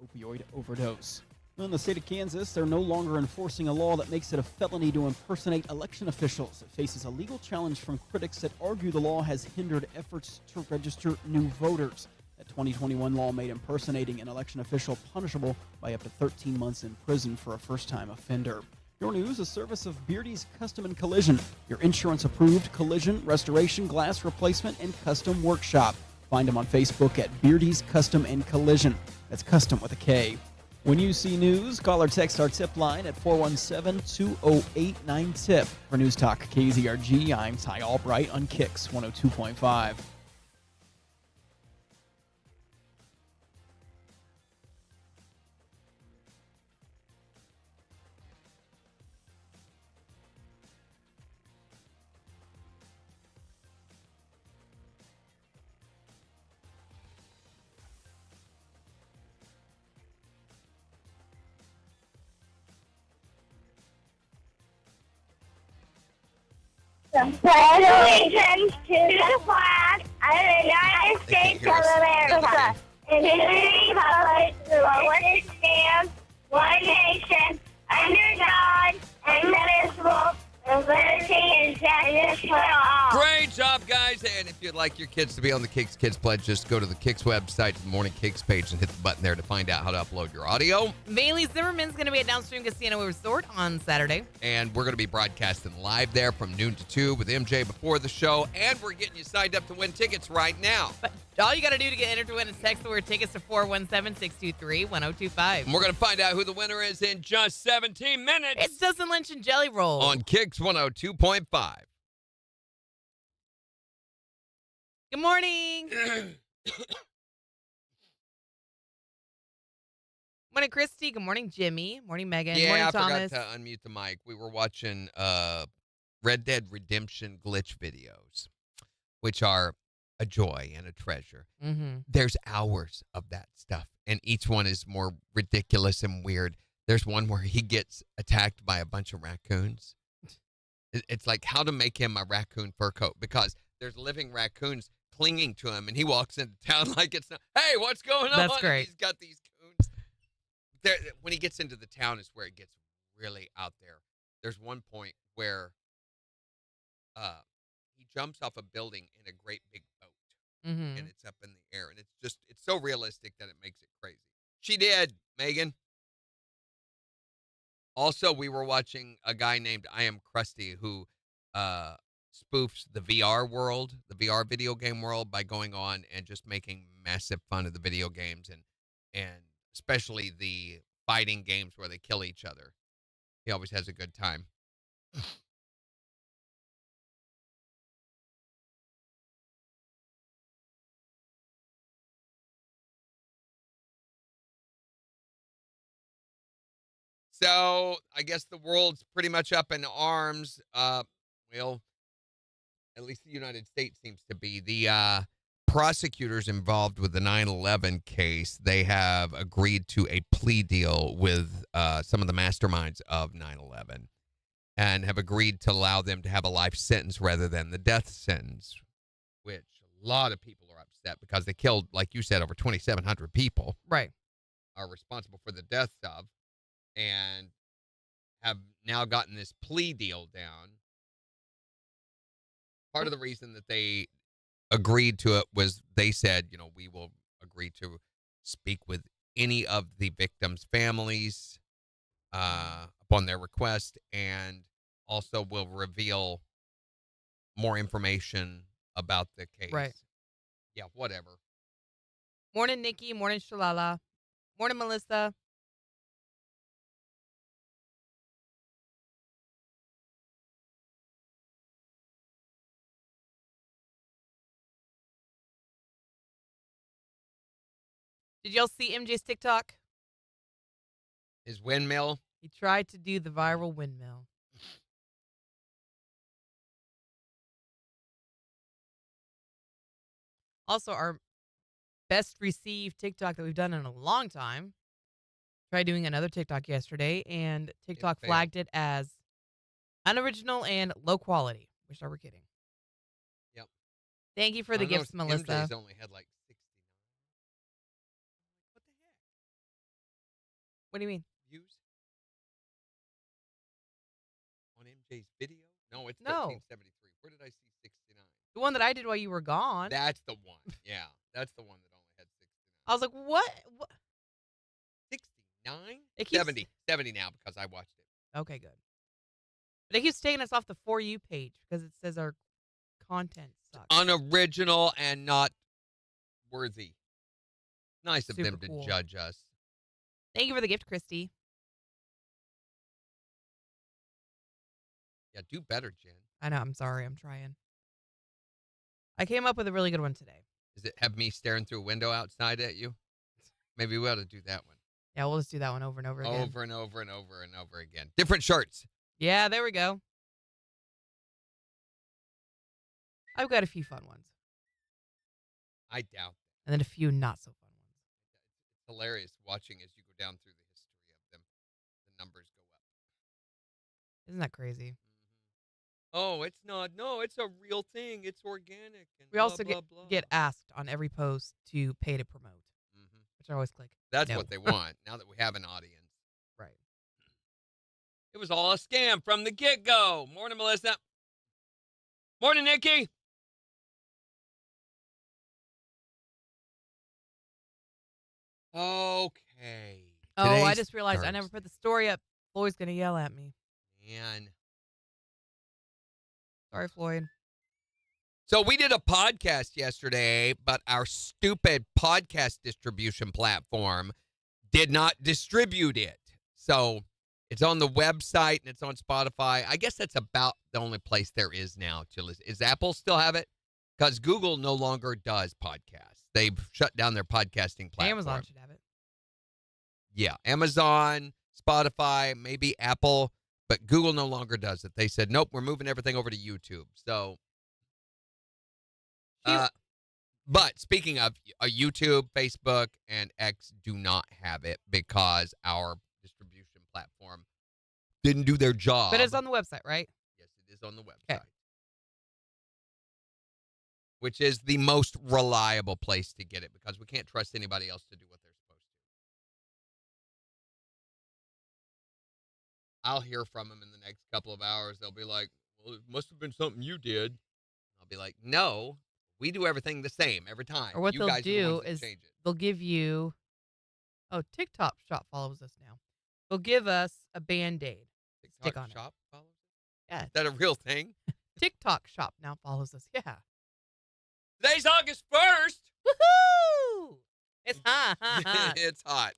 opioid overdose. In the state of Kansas, they're no longer enforcing a law that makes it a felony to impersonate election officials. It faces a legal challenge from critics that argue the law has hindered efforts to register new voters. That 2021 law made impersonating an election official punishable by up to 13 months in prison for a first-time offender. Your news, a service of Beardy's Custom and Collision, your insurance-approved collision, restoration, glass replacement, and custom workshop. Find them on Facebook at Beardy's Custom and Collision. That's custom with a K. When you see news, call or text our tip line at 417-208-9TIP. For News Talk KZRG, I'm Ty Albright on KIX 102.5. Congratulations to the flag of the United States of America and to the republic for which it stands, one nation, under God, indivisible, with liberty and justice for all. Great job, guys. And if you'd like your kids to be on the KIX Kids Pledge, just go to the KIX website, the Morning KIX page, and hit the button there to find out how to upload your audio. Bailey Zimmerman's going to be at Downstream Casino Resort on Saturday. And we're going to be broadcasting live there from noon to 2 with MJ before the show. And we're getting you signed up to win tickets right now. But all you got to do to get entered to win is text the word tickets to 417-623-1025. And we're going to find out who the winner is in just 17 minutes. It's Dustin Lynch and Jelly Roll. On KIX 102.5. Good morning. Morning, Christy. Good morning, Jimmy. Morning, Megan. Yeah, morning, I Thomas. forgot to unmute the mic. We were watching Red Dead Redemption glitch videos, which are a joy and a treasure. Mm-hmm. There's hours of that stuff, and each one is more ridiculous and weird. There's one where he gets attacked by a bunch of raccoons. It's like how to make him a raccoon fur coat, because there's living raccoons clinging to him, and he walks into town like it's not, hey, what's going on? That's great. And he's got these coons. When he gets into the town is where it gets really out there. There's one point where he jumps off a building in a great big boat, Mm-hmm. and it's up in the air, and it's so realistic that it makes it crazy. She did, Megan. Also, we were watching a guy named I Am Krusty who spoofs the VR world, the VR video game world, by going on and just making massive fun of the video games and especially the fighting games where they kill each other. He always has a good time. So I guess the world's pretty much up in arms. Well, at least the United States seems to be. The prosecutors involved with the 9/11 case, they have agreed to a plea deal with some of the masterminds of 9/11 and have agreed to allow them to have a life sentence rather than the death sentence, which a lot of people are upset because they killed, like you said, over 2,700 people. Right. Are responsible for the deaths of, and have now gotten this plea deal down. Part of the reason that they agreed to it was they said, we will agree to speak with any of the victims' families upon their request, and also will reveal more information about the case. Right. Yeah, whatever. Morning, Nikki. Morning, Shalala. Morning, Melissa. Did y'all see MJ's TikTok? His windmill. He tried to do the viral windmill. Also, our best received TikTok that we've done in a long time. Tried doing another TikTok yesterday, and TikTok failed. flagged it as unoriginal and low quality. Wish I were kidding. Yep. Thank you for the gifts, Melissa. MJ's only had like 69. What the heck? What do you mean? views on MJ's video? No, it's No. 1373. Where did I see 69? The one that I did while you were gone. That's the one. Yeah, that's the one that only had 69. I was like, what? 69? It keeps- 70 now because I watched it. Okay, good. But it keeps taking us off the For You page because it says our content sucks. Unoriginal and not worthy. Nice of Super them to cool. judge us. Thank you for the gift, Christy. Yeah, do better, Jen. I know. I'm sorry. I'm trying. I came up with a really good one today. Does it have me staring through a window outside at you? Maybe we ought to do that one. Yeah, we'll just do that one over and over again. Over and over and over and over again. Different shirts. Yeah, there we go. I've got a few fun ones. I doubt that. And then a few not so fun ones. It's hilarious watching as you go down through the history of them. The numbers go up. Isn't that crazy? Oh, it's not. No, it's a real thing. It's organic. And We also blah, blah, blah. get asked on every post to pay to promote, which I always click. That's no. what they want now that we have an audience. Right. It was all a scam from the get-go. Morning, Melissa. Morning, Nikki. Okay. Oh, I Today's just realized I never Thursday. put the story up. Floyd's going to yell at me. Man. Sorry, Floyd. So we did a podcast yesterday, but our stupid podcast distribution platform did not distribute it. So it's on the website and it's on Spotify. I guess that's about the only place there is now to listen. Is Apple still have it? Because Google no longer does podcasts. They've shut down their podcasting platform. Amazon should have it. Yeah, Amazon, Spotify, maybe Apple, but Google no longer does it. They said, nope, we're moving everything over to YouTube. So, but speaking of YouTube, Facebook, and X do not have it because our distribution platform didn't do their job. But it's on the website, right? Yes, it is on the website. Okay. Which is the most reliable place to get it because we can't trust anybody else to do what they're supposed to. I'll hear from them in the next couple of hours. They'll be like, well, it must have been something you did. I'll be like, no, we do everything the same every time. Or what you they'll guys are the do ones that is change it. they'll give you, TikTok Shop follows us now. They'll give us a Band-Aid. TikTok stick on it. shop follows it? Yeah. Is that a real thing? TikTok Shop now follows us. Yeah. Today's August 1st. Woohoo! It's hot. It's hot.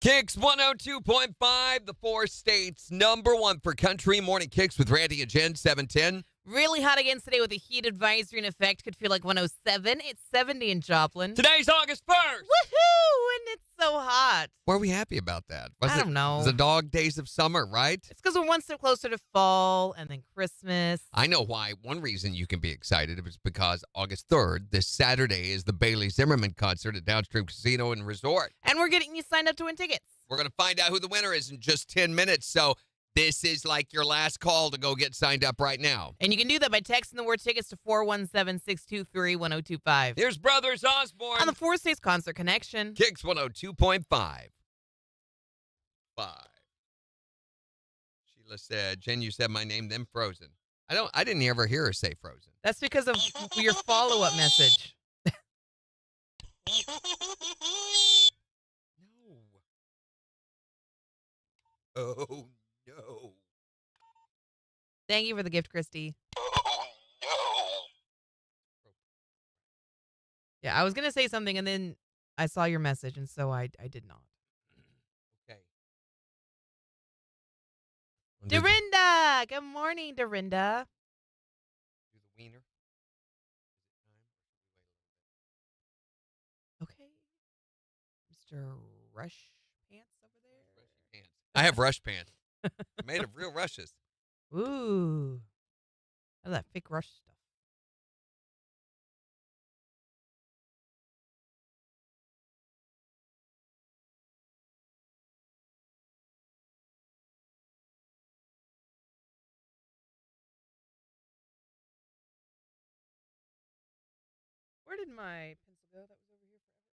KIX 102.5, the 4 states #1 for country. Morning KIX with Randy and Jen, 710. Really hot again today with a heat advisory in effect. Could feel like 107. It's 70 in Joplin. Today's August 1st. Woohoo! And it's so hot. Were we happy about that? I don't know. The dog days of summer, right? It's because we're one step closer to fall and then Christmas. I know why. One reason you can be excited is because August 3rd, this Saturday, is the Bailey Zimmerman concert at Downstream Casino and Resort. And we're getting you signed up to win tickets. We're going to find out who the winner is in just 10 minutes. So this is like your last call to go get signed up right now. And you can do that by texting the word tickets to 417-623-1025. Here's Brothers Osborne. On the 4 States Concert Connection. KIX 102.5. 5. Sheila said, Jen, you said my name, then Frozen. I didn't ever hear her say Frozen. That's because of your follow-up message. No. Oh, no. Thank you for the gift, Christy. Oh, no. Yeah, I was going to say something, and then I saw your message, and so I did not. Okay. Dorinda! Good morning, Dorinda. Do the wiener. Okay. Mr. Rush Pants over there. Rushy pants. I have rush pants. Made of real rushes. Ooh. I love that fake rush stuff. Where did my pencil go? That was over here forever.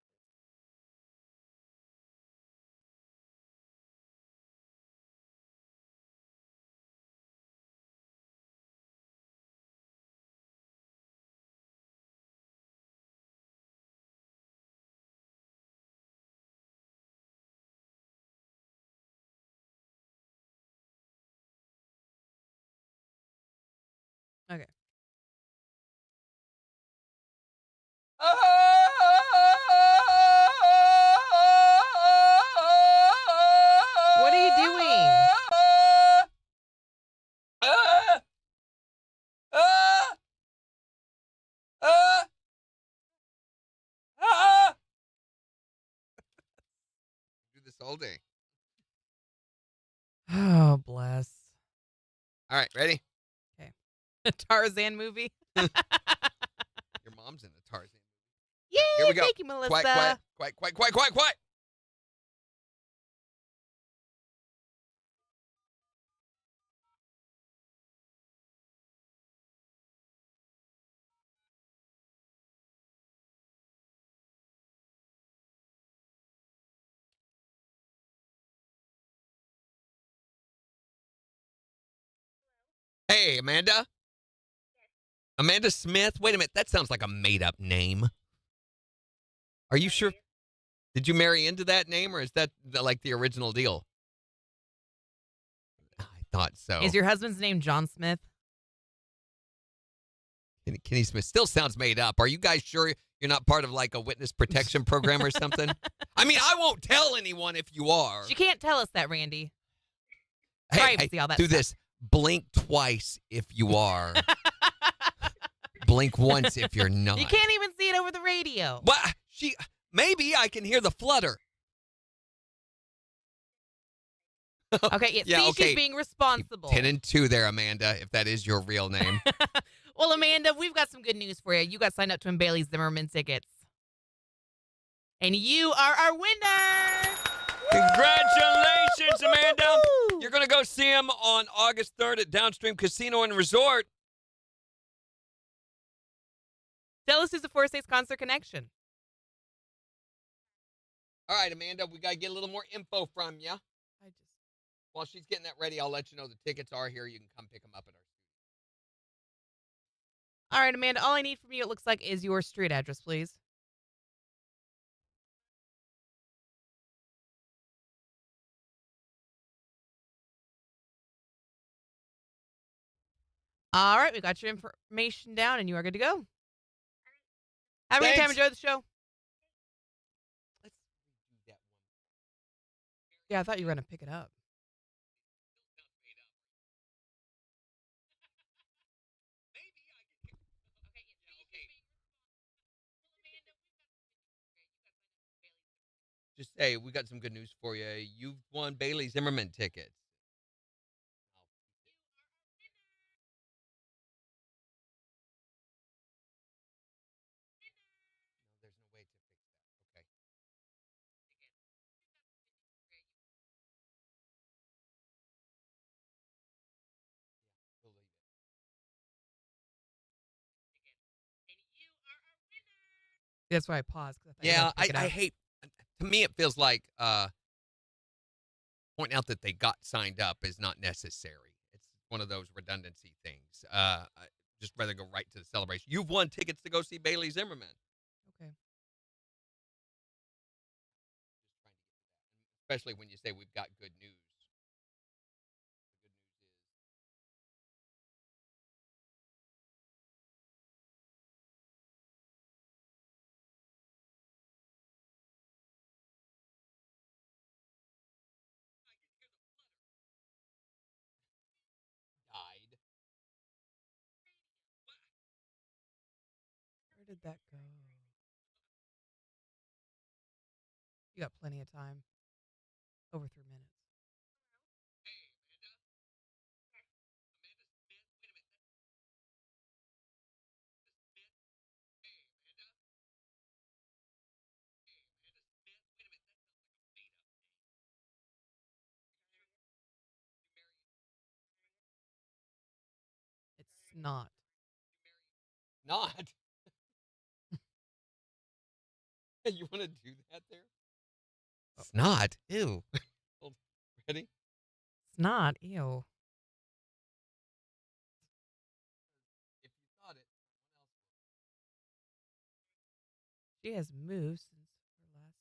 oldie. Oh, bless. All right, ready? Tarzan movie. Your mom's in the Tarzan. Yay! Here we go. Thank you, Melissa. Quiet, quiet, quiet, quiet, quiet, quiet, quiet. Hey, Amanda. Amanda Smith. Wait a minute. That sounds like a made-up name. Are you sure? Did you marry into that name, or is that like the original deal? I thought so. Is your husband's name John Smith? Kenny Smith still sounds made up. Are you guys sure you're not part of like a witness protection program or something? I mean, I won't tell anyone if you are. You can't tell us that, Randy. Hey, Privacy, all that do stuff. this. Blink twice if you are. Blink once if you're not. You can't even see it over the radio. Well, maybe I can hear the flutter. Okay, Yeah, see, okay. she's being responsible. 10 and 2 there, Amanda, if that is your real name. Well, Amanda, we've got some good news for you. You got signed up to win Bailey Zimmerman tickets. And you are our winner! Congratulations, Amanda. Woo! You're going to go see him on August 3rd at Downstream Casino and Resort. Tell us who's the Four States Concert Connection. All right, Amanda, we got to get a little more info from you. While she's getting that ready, I'll let you know the tickets are here. You can come pick them up at our studio. All right, Amanda, all I need from you, it looks like, is your street address, please. All right, we got your information down, and you are good to go. Have a good time. Thanks. Enjoy the show. Let's do that one. Yeah, I thought you were going to pick it up. Just say, we got some good news for you. You've won Bailey Zimmerman tickets. No, there's no way to fix that. Okay. We'll leave it. That's why I paused. 'Cause I thought you were Yeah, gonna pick it I up. hate, to me, it feels like pointing out that they got signed up is not necessary. It's one of those redundancy things. I just rather go right to the celebration. You've won tickets to go see Bailey Zimmerman. Okay. Especially when you say we've got good news. The good news is died. Where did that go? You got plenty of time. Over 3 minutes. It's not. Not. You want to do that there? It's not. Ew. Hold- Ready? It's not. Ew. If you thought it, She has moved since her last.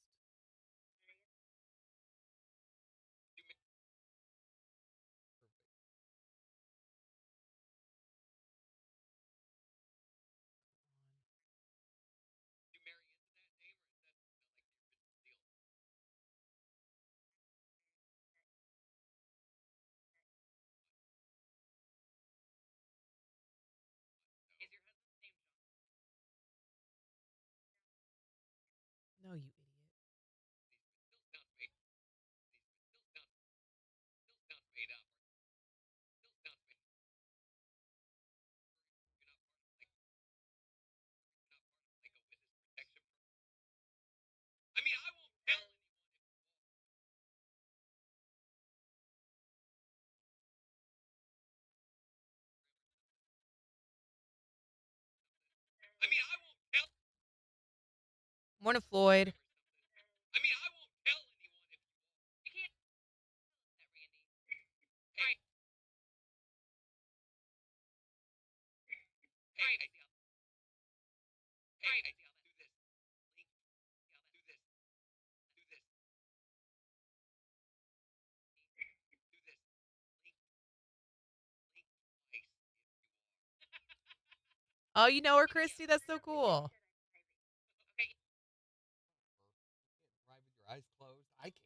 No, you idiot. Morning, Floyd. I mean, I won't tell anyone if you can't. Hey. Hey. Hey. Do this. Do this. Do this. Do this. Oh, you know her, Christy? That's so cool. Drive with your eyes closed. I can.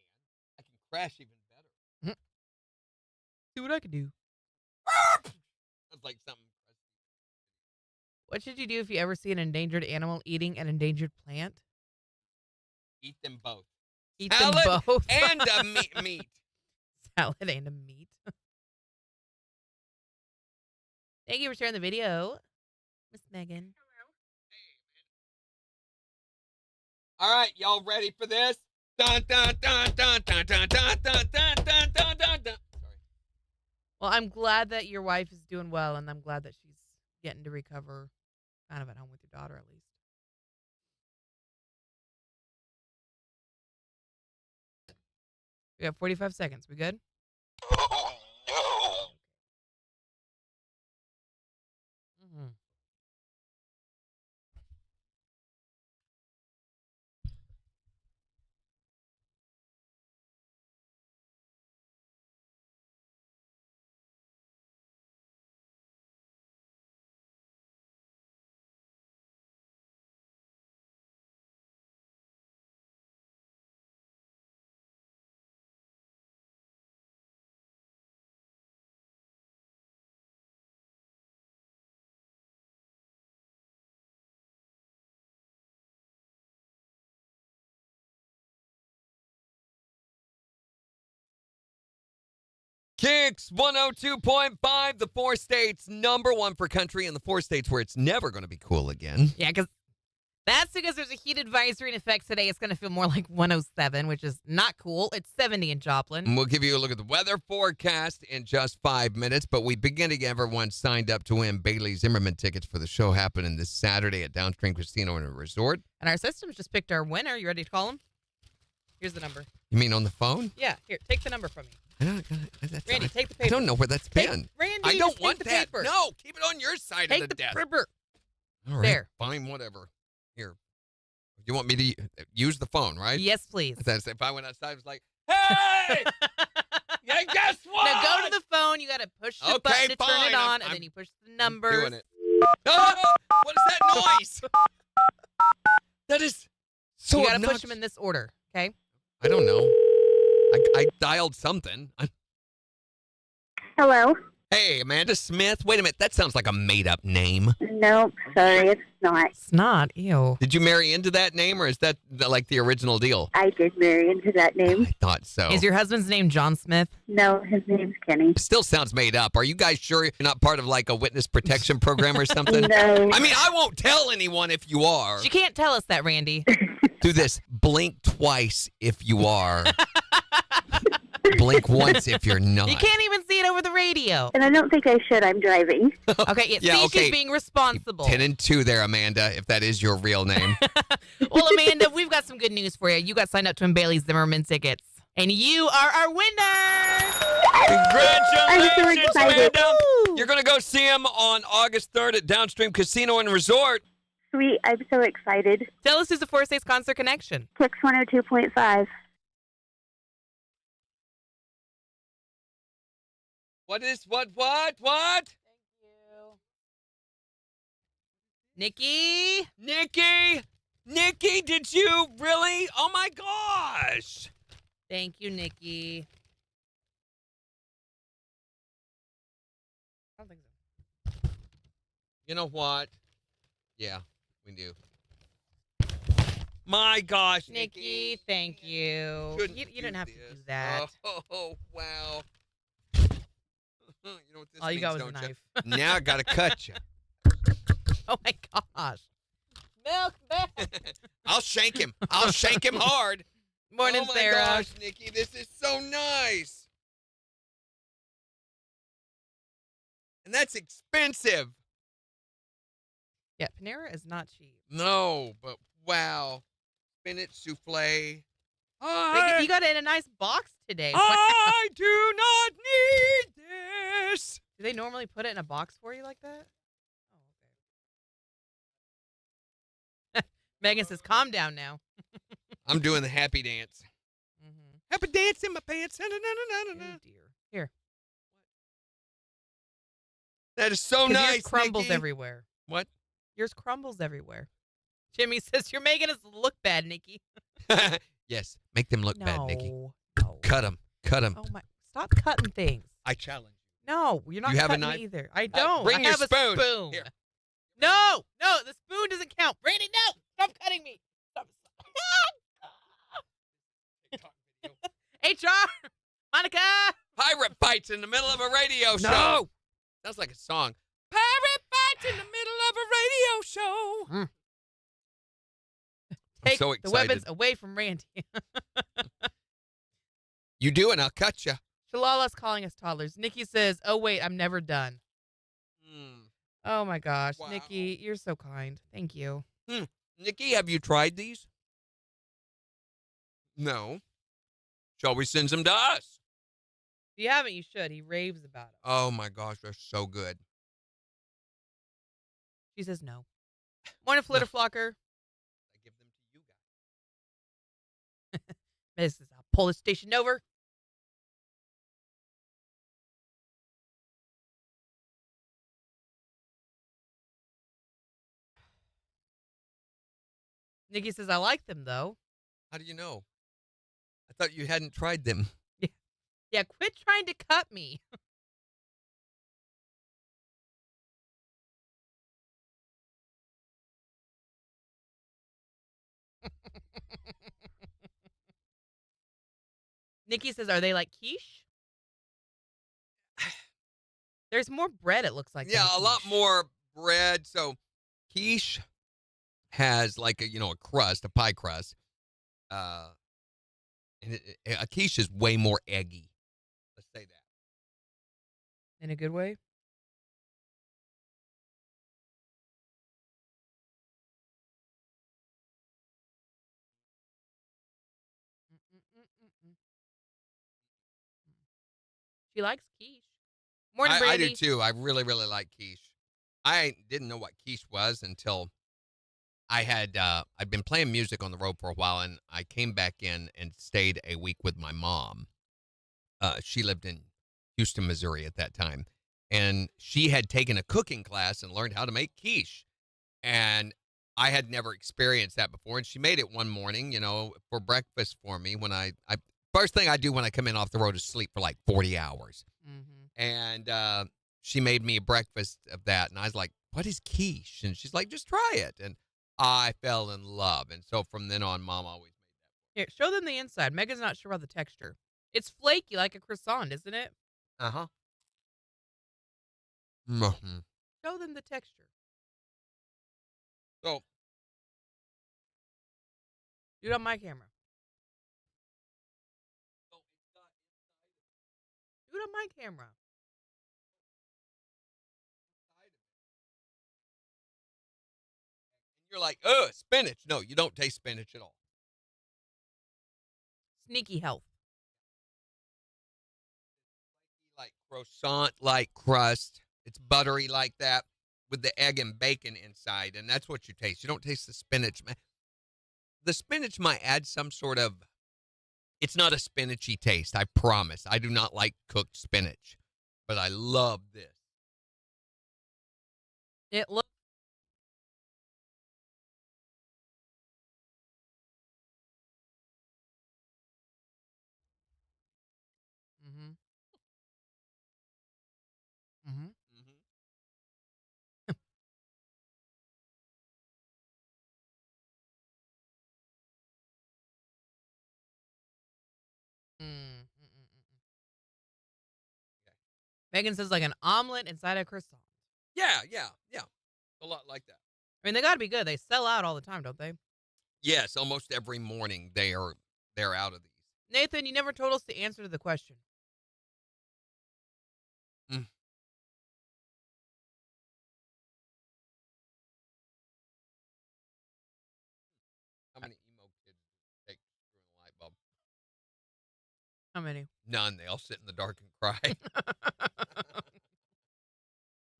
I can crash even better. See what I can do. That's like something. What should you do if you ever see an endangered animal eating an endangered plant? Eat them both. Eat Salad them both. and a meat. Salad and a meat. Thank you for sharing the video, Miss Megan. All right, y'all ready for this? Dun dun dun dun dun dun dun dun dun dun dun dun. Sorry. Well, I'm glad that your wife is doing well, and I'm glad that she's getting to recover kind of at home with your daughter, at least. We got 45 seconds. We good? Oh no. Mm-hmm. KIX 102.5, the 4 states, #1 for country, and the 4 states where it's never going to be cool again. Yeah, because there's a heat advisory in effect today. It's going to feel more like 107, which is not cool. It's 70 in Joplin. And we'll give you a look at the weather forecast in just 5 minutes, but we begin to get everyone signed up to win Bailey Zimmerman tickets for the show happening this Saturday at Downstream Casino and Resort. And our systems just picked our winner. You ready to call him? Here's the number. You mean on the phone? Yeah, here, take the number from me. Randy, take the I paper. don't know where that's been. Randy, I don't just want take the that. paper. No, keep it on your side Take of the the desk. paper. All right, There. fine, whatever. Here. You want me to use the phone, right? Yes, please. That's if I went outside, I was like, hey! Yeah, guess what? Now go to the phone. You got to push the button to turn fine. it on, I'm and then you push the number. doing it. Oh, what is that noise? That is so You got to obnoxious. push them in this order, okay? I don't know. I dialed something. Hello? Hey, Amanda Smith. Wait a minute. That sounds like a made-up name. Nope, sorry, it's not. It's not. Ew. Did you marry into that name, or is that like the original deal? I did marry into that name. I thought so. Is your husband's name John Smith? No, his name's Kenny. Still sounds made up. Are you guys sure you're not part of like a witness protection program or something? No. I mean, I won't tell anyone if you are. You can't tell us that, Randy. Do this. Blink twice if you are. Blink once if you're not. You can't even see it over the radio. And I don't think I should. I'm driving. Okay, Yeah, see, okay. she's being responsible. 10 and 2 there, Amanda, if that is your real name. Well, Amanda, we've got some good news for you. You got signed up to win Bailey Zimmerman tickets, and you are our winner. Congratulations, I'm so excited. Amanda. Woo! You're going to go see him on August 3rd at Downstream Casino and Resort. Sweet, I'm so excited. Tell us who's the 4 States Concert Connection. KIX 102.5. What? Thank you. Nikki? Nikki, did you really? Oh, my gosh. Thank you, Nikki. I don't think so. You know what? Yeah, we do. My gosh, Nikki, thank you. Couldn't You didn't have to this. do that. Oh, wow. You know what this All you means, got was a don't knife. you? Now I got to cut you. Oh, my gosh. Milk, milk. I'll shank him. I'll shank him hard. Morning, oh my Sarah. gosh, Nikki, this is so nice. And that's expensive. Yeah, Panera is not cheap. No, but wow. spinach souffle. You got it in a nice box today. I do not need this. Do they normally put it in a box for you like that? Oh, okay. Megan says, calm down now. I'm doing the happy dance. Mm-hmm. Happy dance in my pants. Oh, dear. Here. That is so 'Cause nice. yours crumbles Nikki. everywhere. What? Yours crumbles everywhere. Jimmy says, you're making us look bad, Nikki. Yes, make them look bad, Nikki. No. Cut them. Cut them. Oh, my. Stop cutting things. I challenge you. No, you're not You have a cutting knife? me either. I don't. bring I your have spoon. a spoon. Here. No, the spoon doesn't count. Brandy, no. Stop cutting me. Stop. HR. Monica. Pirate fights in the middle of a radio show. No. Sounds like a song. Pirate fights in the middle of a radio show. I'm Take so the excited. weapons away from Randy. You do, and I'll cut you. Shalala's calling us toddlers. Nikki says, oh, wait, I'm never done. Oh, my gosh. Wow. Nikki, you're so kind. Thank you. Nikki, have you tried these? No. Shall we send some to us? If you haven't, you should. He raves about it. Oh, my gosh, they're so good. She says no. Morning, Flitter Flocker. I give them to you guys. This is, I'll pull this station over. Nikki says, I like them, though. How do you know? I thought you hadn't tried them. Yeah, quit trying to cut me. Nikki says, are they like quiche? There's more bread, it looks like. Yeah, than a lot quiche. more bread. So quiche has like a crust, a pie crust. And a quiche is way more eggy. Let's say that. In a good way? She likes quiche. Morning, I Brandy. do too. I really, really like quiche. I didn't know what quiche was until I'd been playing music on the road for a while, and I came back in and stayed a week with my mom. She lived in Houston, Missouri at that time, and she had taken a cooking class and learned how to make quiche. And I had never experienced that before, and she made it one morning, for breakfast for me when I first thing I do when I come in off the road is sleep for like 40 hours. Mm-hmm. And she made me a breakfast of that, and I was like, what is quiche? And she's like, just try it. And I fell in love. And so from then on, Mom always made Here, show them the inside. Megan's not sure about the texture. It's flaky like a croissant, isn't it? that. Uh-huh. Mm-hmm. Show them the texture. So, Do it on my camera. Do it on my camera. you're like, oh, spinach. No, you don't taste spinach at all. Sneaky health. Like croissant-like crust. It's buttery like that with the egg and bacon inside, and that's what you taste. You don't taste the spinach. The spinach might add some sort of, it's not a spinachy taste, I promise. I do not like cooked spinach, but I love this. It looks. Mm-hmm. Mm-hmm. Megan says like an omelet inside a croissant. Yeah. A lot like that. I mean, they got to be good. They sell out all the time, don't they? Yes, almost every morning they're out of these. Nathan, you never told us the answer to the question. How many emo kids How many? None. They all sit in the dark and cry.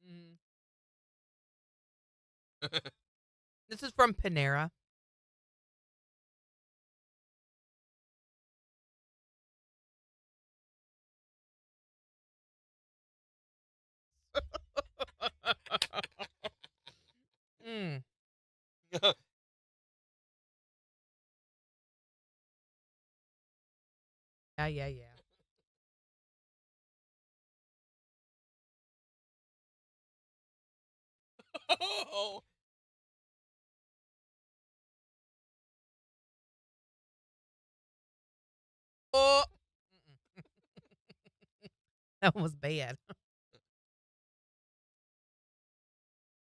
Mm. This is from Panera. Mm. Yeah. Oh. Oh. That one was bad.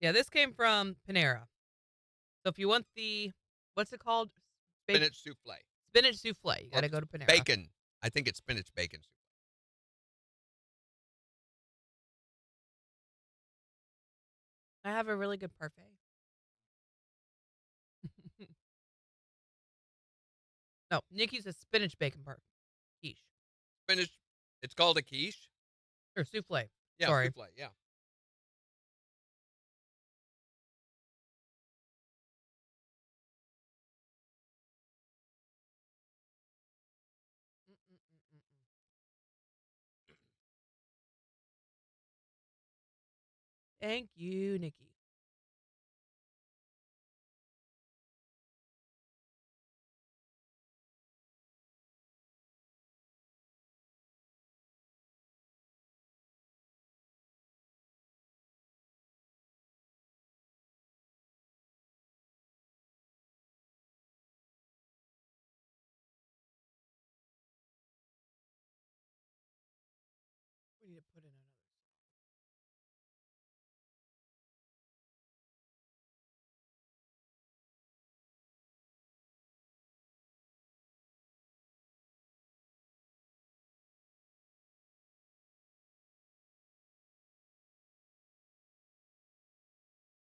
Yeah, this came from Panera. So if you want the, what's it called? Spinach souffle. Spinach souffle. You Or got to go to Panera. Bacon. I think it's spinach bacon souffle. I have a really good parfait. No, Nikki's a spinach bacon quiche. Spinach. It's called a quiche. Or souffle. Yeah, Sorry. souffle. Yeah. Thank you, Nikki. We need to put in another.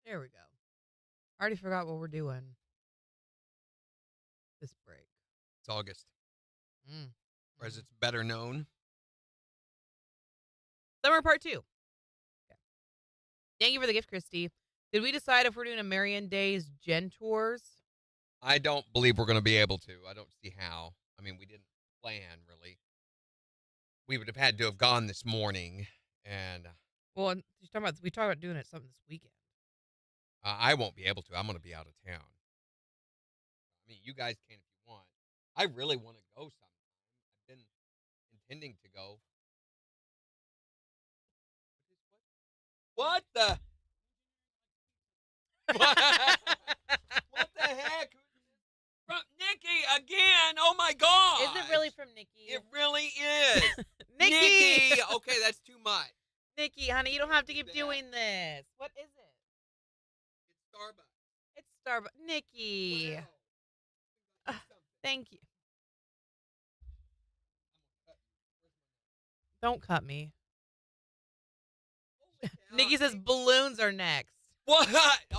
There we go. I already forgot what we're doing this break. It's August. Mm. Or as it's better known. Summer part 2. Okay. Thank you for the gift, Christy. Did we decide if we're doing a Marion Days Gen Tours? I don't believe we're going to be able to. I don't see how. I mean, we didn't plan, really. We would have had to have gone this morning, and Well, we talked about doing it something this weekend. I won't be able to. I'm going to be out of town. I mean, you guys can if you want. I really want to go sometime. I've been intending to go. What the? What the heck? From Nikki again. Oh my God. Is it really from Nikki? It really is. Nikki! Okay, that's too much. Nikki, honey, you don't have to keep doing this. What is it? It's Starbucks. It's Starbucks. Nikki. Well, Thank you. Don't cut me. Nikki says balloons are next. What?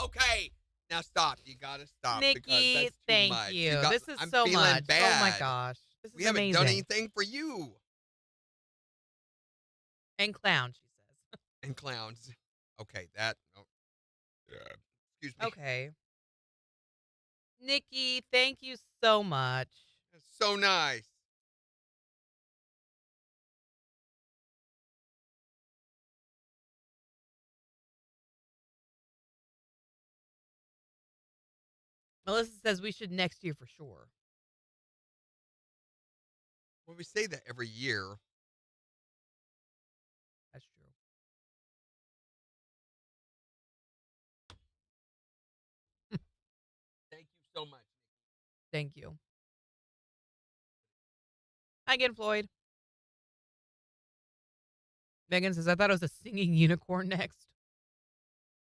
Okay. Now stop. You gotta stop. because Nikki, that's too thank much. you. This This is I'm so feeling much. Bad. Oh my gosh. This is We haven't amazing. done anything for you. And clown, she says. And clowns. Okay, that. Oh, yeah. Excuse me. Okay. Nikki, thank you so much. That's so nice. Melissa says we should next year for sure. Well, we say that every year. That's true. Thank you so much. Thank you. Hi again, Floyd. Megan says, I thought it was a singing unicorn next.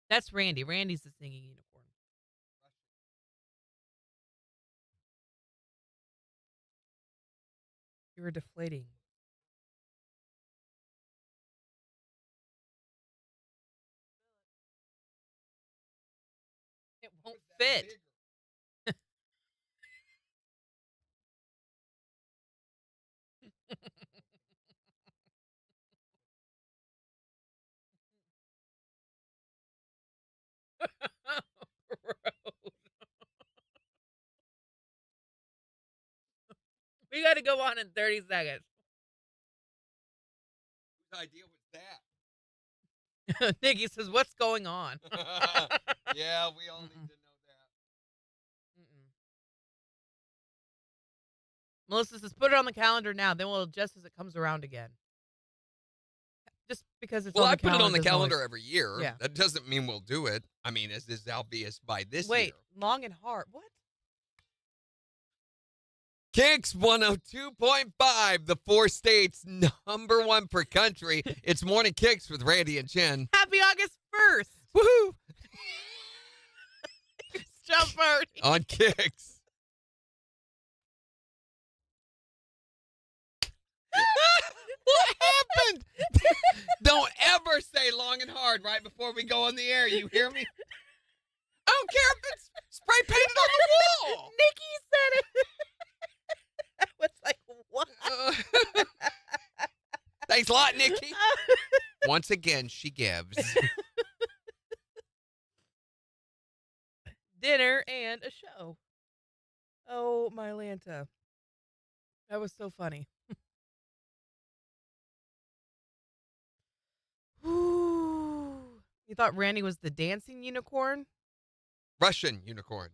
That's Randy. Randy's the singing unicorn. You were deflating. It won't fit. We got to go on in 30 seconds. Whose idea was that? Nikki says, "What's going on?" Yeah, we all need to know that. Melissa says, "Put it on the calendar now. Then we'll adjust as it comes around again." Just because it's Well, on I the put calendar. it on the doesn't calendar always- every year. Yeah. That doesn't mean we'll do it. I mean, as is obvious by this Wait, year. long and hard. What? KIX 102.5, the 4 states, number 1 per country. It's Morning KIX with Randy and Jen. Happy August 1st. Woohoo! Jump party. On KIX. What happened? Don't ever say long and hard right before we go on the air. You hear me? I don't care if it's spray painted on the wall. Nikki said it. I was like, what? Thanks a lot, Nikki. Once again, she gives. Dinner and a show. Oh, my Lanta. That was so funny. You thought Randy was the dancing unicorn? Russian unicorn.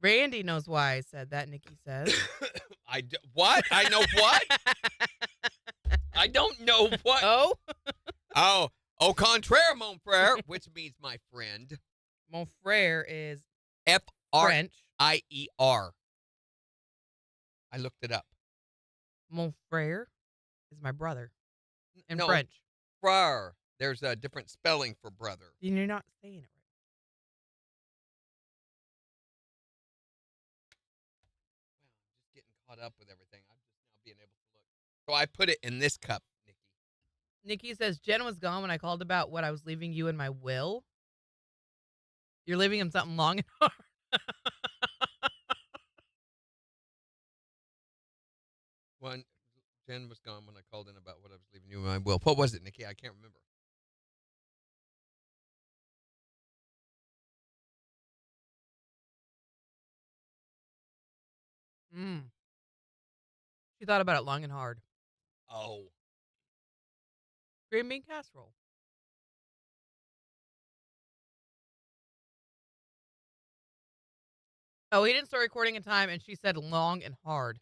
Randy knows why I said that, Nikki says. What? I know what? I don't know what. Oh? Au contraire, mon frère, which means my friend. Mon frère is F-R-I-E-R. French. I looked it up. Mon frère is my brother in No, French. Frère. There's a different spelling for brother. And you're not saying it right. Wow, I'm just getting caught up with everything. I'm just now being able to look. So I put it in this cup, Nikki. Nikki says, Jen was gone when I called about what I was leaving you in my will. You're leaving him something long and hard. Jen was gone when I called in about what I was leaving you in my will. What was it, Nikki? I can't remember. She thought about it long and hard. Oh. Green bean casserole. Oh, he didn't start recording in time, and she said long and hard.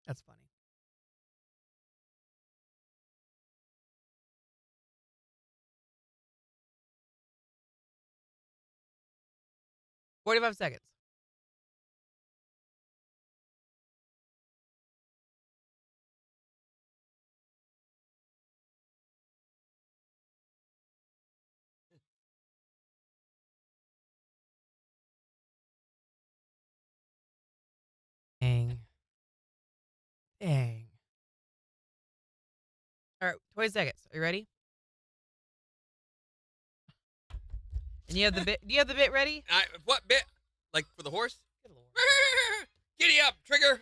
That's funny. "45 seconds. Dang. Dang. All right, 20 seconds. Are you ready? And you have the bit. Do you have the bit ready? What bit? Like for the horse? Good Lord. Giddy up, Trigger.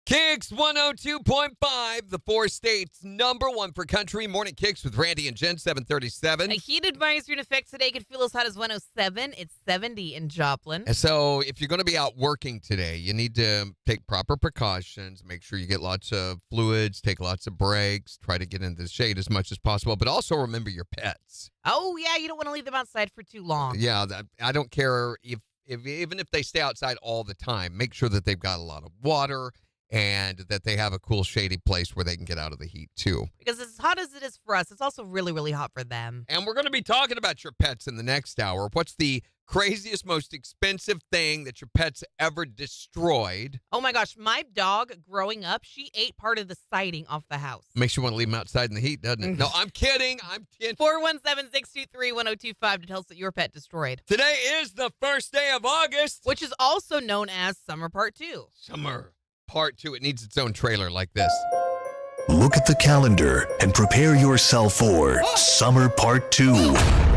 KIX 102.5, the 4 states, number 1 per country. Morning KIX with Randy and Jen, 737. A heat advisory in effect today could feel as hot as 107. It's 70 in Joplin. And so if you're going to be out working today, you need to take proper precautions. Make sure you get lots of fluids, take lots of breaks, try to get into the shade as much as possible. But also remember your pets. Oh, yeah, you don't want to leave them outside for too long. Yeah, I don't care if even if they stay outside all the time, make sure that they've got a lot of water and that they have a cool, shady place where they can get out of the heat, too. Because as hot as it is for us, it's also really, really hot for them. And we're going to be talking about your pets in the next hour. What's the craziest, most expensive thing that your pet's ever destroyed? Oh, my gosh. My dog, growing up, she ate part of the siding off the house. Makes you want to leave them outside in the heat, doesn't it? No, I'm kidding. 417-623-1025 to tell us that your pet destroyed. Today is the first day of August. Which is also known as Summer Part 2. Summer Part 2. It needs its own trailer like this. Look at the calendar and prepare yourself for Summer Part 2.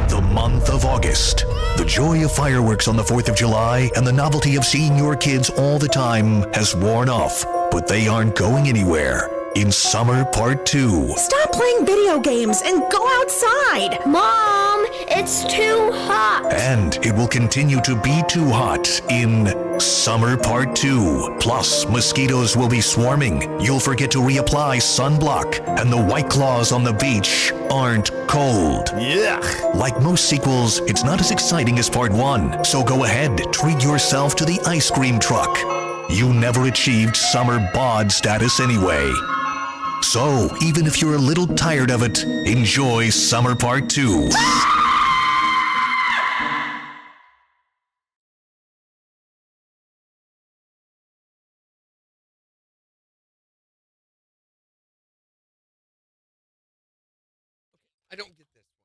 The month of August. The joy of fireworks on the 4th of July and the novelty of seeing your kids all the time has worn off, but they aren't going anywhere. In Summer Part 2. Stop playing video games and go outside! Mom, it's too hot. And it will continue to be too hot in Summer Part 2. Plus, mosquitoes will be swarming. You'll forget to reapply sunblock. And the White Claws on the beach aren't cold. Yuck. Like most sequels, it's not as exciting as Part 1. So go ahead, treat yourself to the ice cream truck. You never achieved summer bod status anyway. So, even if you're a little tired of it, enjoy Summer Part 2. I don't get this one.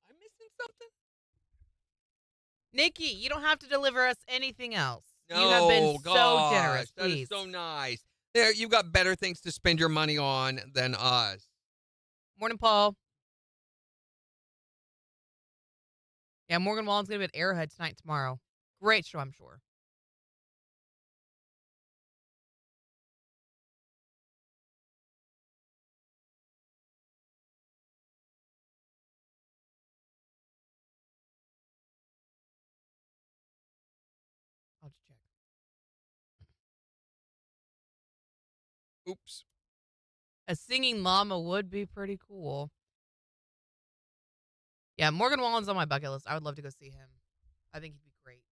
I'm missing something? Nikki, you don't have to deliver us anything else. No, You have been so gosh, generous. that is Please. so nice. There, you've got better things to spend your money on than us. Morning, Paul. Yeah, Morgan Wallen's going to be at Arrowhead tonight, tomorrow. Great show, I'm sure. I'll just check. Oops. A singing llama would be pretty cool. Yeah, Morgan Wallen's on my bucket list. I would love to go see him. I think he'd be great.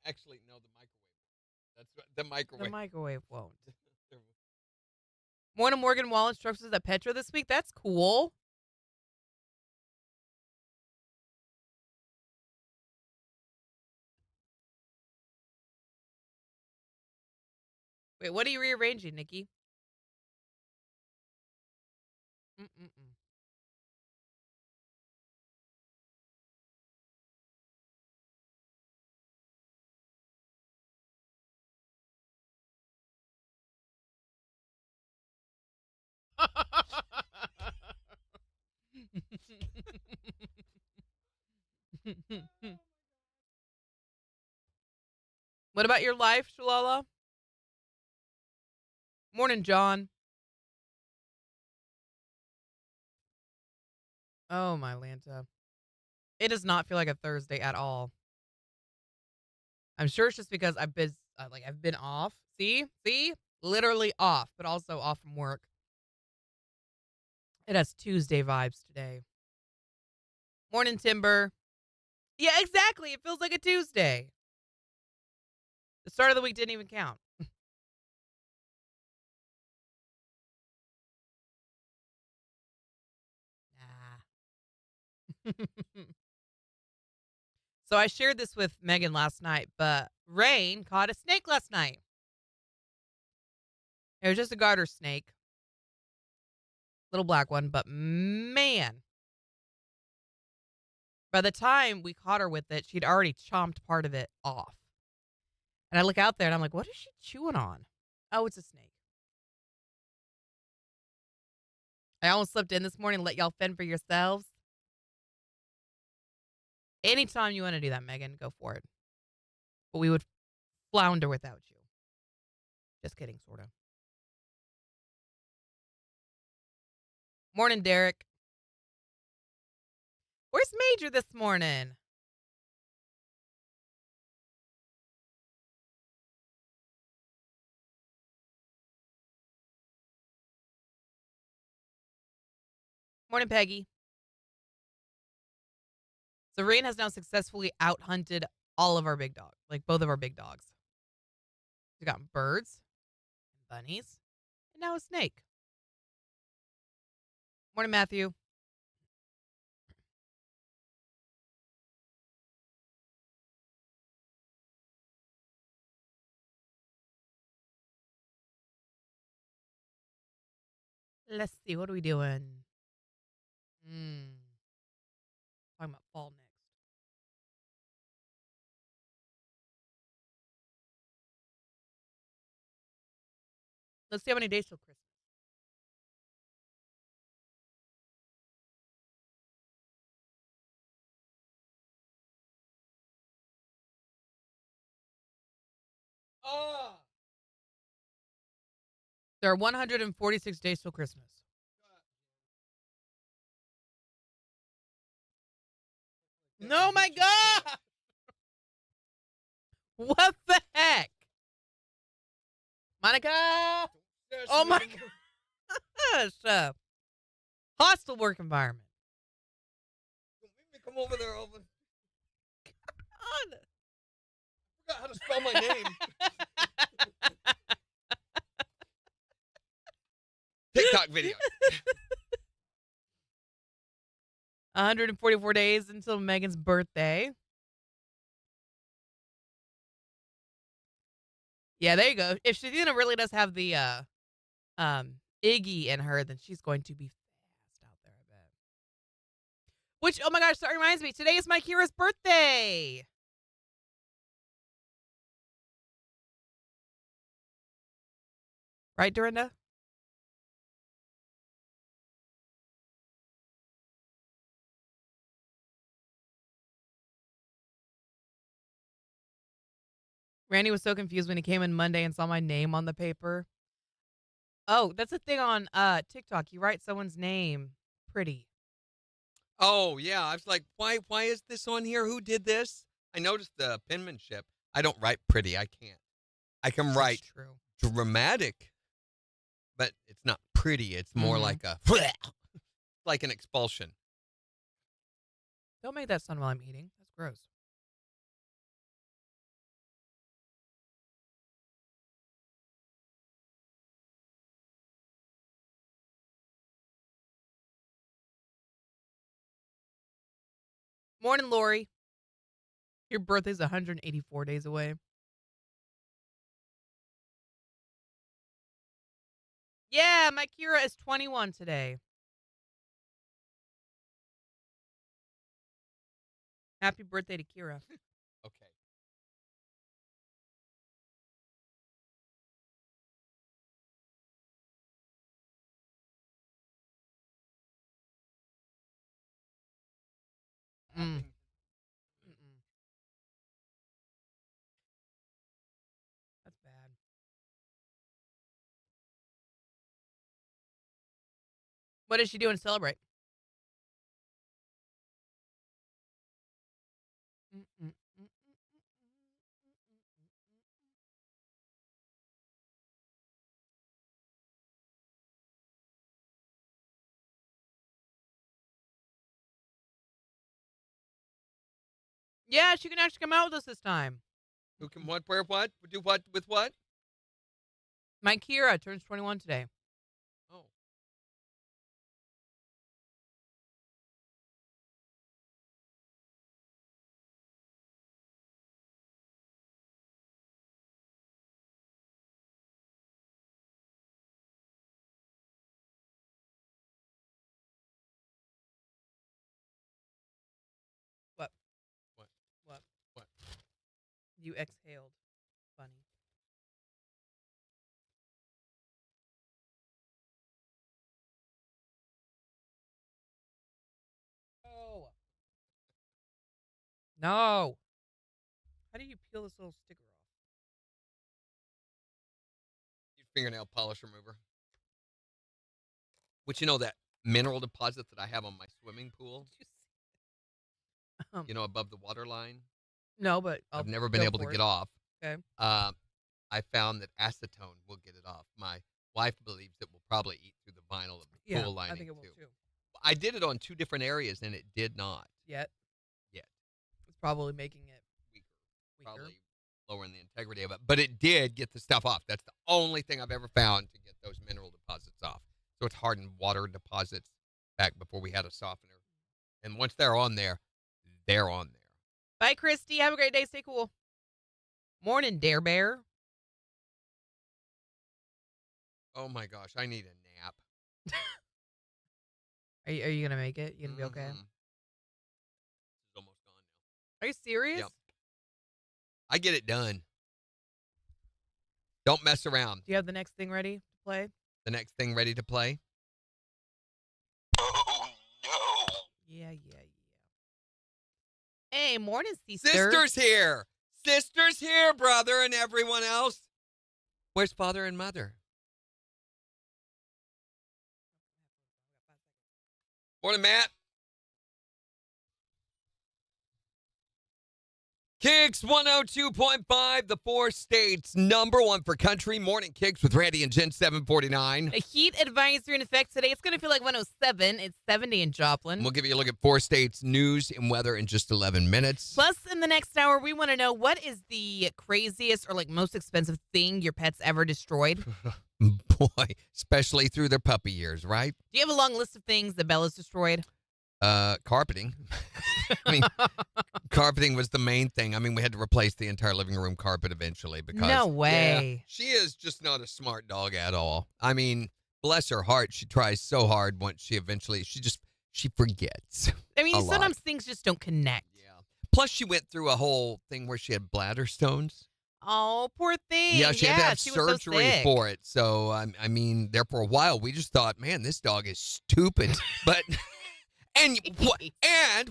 Actually, no, the microwave. That's what, the microwave. The microwave won't. Morning, Morgan Wallen trucks us at Petra this week. That's cool. Wait, what are you rearranging, Nikki? Mm-mm-mm. What about your life, Shalala? Morning, John. Oh, my Lanta. It does not feel like a Thursday at all. I'm sure it's just because I've been off. See? Literally off, but also off from work. It has Tuesday vibes today. Morning, Timber. Yeah, exactly. It feels like a Tuesday. The start of the week didn't even count. Nah. So I shared this with Megan last night, but Rain caught a snake last night. It was just a garter snake. Little black one, but man. By the time we caught her with it, she'd already chomped part of it off. And I look out there and I'm like, what is she chewing on? Oh, it's a snake. I almost slipped in this morning and let y'all fend for yourselves. Anytime you want to do that, Megan, go for it. But we would flounder without you. Just kidding, sort of. Morning, Derek. Where's Major this morning? Morning, Peggy. So Rain has now successfully out-hunted all of our big dogs, like both of our big dogs. She's got birds, bunnies, and now a snake. Morning, Matthew. Let's see. What are we doing? Talking about fall next. Let's see how many days till Christmas. Oh. There are 146 days till Christmas. No, my God! What the heck? Monica! Oh, my gosh. Hostile work environment. Don't make me come over there, Alvin. God. I forgot how to spell my name. TikTok video. 144 days until Megan's birthday. Yeah, there you go. If Shadina really does have the Iggy in her, then she's going to be fast out there, I bet. Which, oh my gosh, that reminds me. Today is my Kira's birthday. Right, Dorinda? Randy was so confused when he came in Monday and saw my name on the paper. Oh, that's a thing on TikTok. You write someone's name pretty. Oh, yeah. I was like, why is this on here? Who did this? I noticed the penmanship. I don't write pretty. I can't. I can write True. dramatic, but it's not pretty. It's more like a, like an expulsion. Don't make that sound while I'm eating. That's gross. Morning, Lori. Your birthday's 184 days away. Yeah, my Kira is 21 today. Happy birthday to Kira. Okay. Mm. That's bad. What is she doing to celebrate? Yeah, she can actually come out with us this time. Who can what? Where? What? Do what with what? My Kira turns 21 today. Oh. What? What? What? What? You exhaled. Funny. Oh. No. How do you peel this little sticker off? Use fingernail polish remover. Which, you know, that mineral deposit that I have on my swimming pool, Did you see? you know, above the water line, No, but I've never been go able to for get it. off. Okay. I found that acetone will get it off. My wife believes it will probably eat through the vinyl of the Yeah, pool lining, I think it will too. too. I did it on 2 different areas, and it did not Yet. yet. It's probably making it Weaker. weaker. Probably lowering the integrity of it. But it did get the stuff off. That's the only thing I've ever found to get those mineral deposits off. So it's hardened water deposits back before we had a softener. And once they're on there, they're on there. Bye, Christy. Have a great day. Stay cool. Morning, Dare Bear. Oh my gosh, I need a nap. Are you going to make it? You going to be okay? Mhm. It's almost gone now. Are you serious? Yep. I get it done. Don't mess around. Do you have the next thing ready to play? The next thing ready to play? Yeah. Hey, morning, sister. Sister's here. Sister's here, brother, and everyone else. Where's father and mother? Morning, Matt. KIX 102.5, the 4 states #1 for country. Morning KIX with Randy and Jen 749. A heat advisory in effect today. It's going to feel like 107. It's 70 in Joplin. We'll give you a look at 4 states news and weather in just 11 minutes. Plus, in the next hour, we want to know what is the craziest or like most expensive thing your pet's ever destroyed. Boy, especially through their puppy years, right? Do you have a long list of things that Bella's destroyed? Carpeting. I mean, carpeting was the main thing. I mean, we had to replace the entire living room carpet eventually because No way. yeah, she is just not a smart dog at all. I mean, bless her heart, she tries so hard once she forgets. I mean, a lot. sometimes things just don't connect. Yeah. Plus, she went through a whole thing where she had bladder stones. Oh, poor thing. Yeah, she had to have she was so surgery sick. for it. So, I mean, there for a while, we just thought, man, this dog is stupid. But, and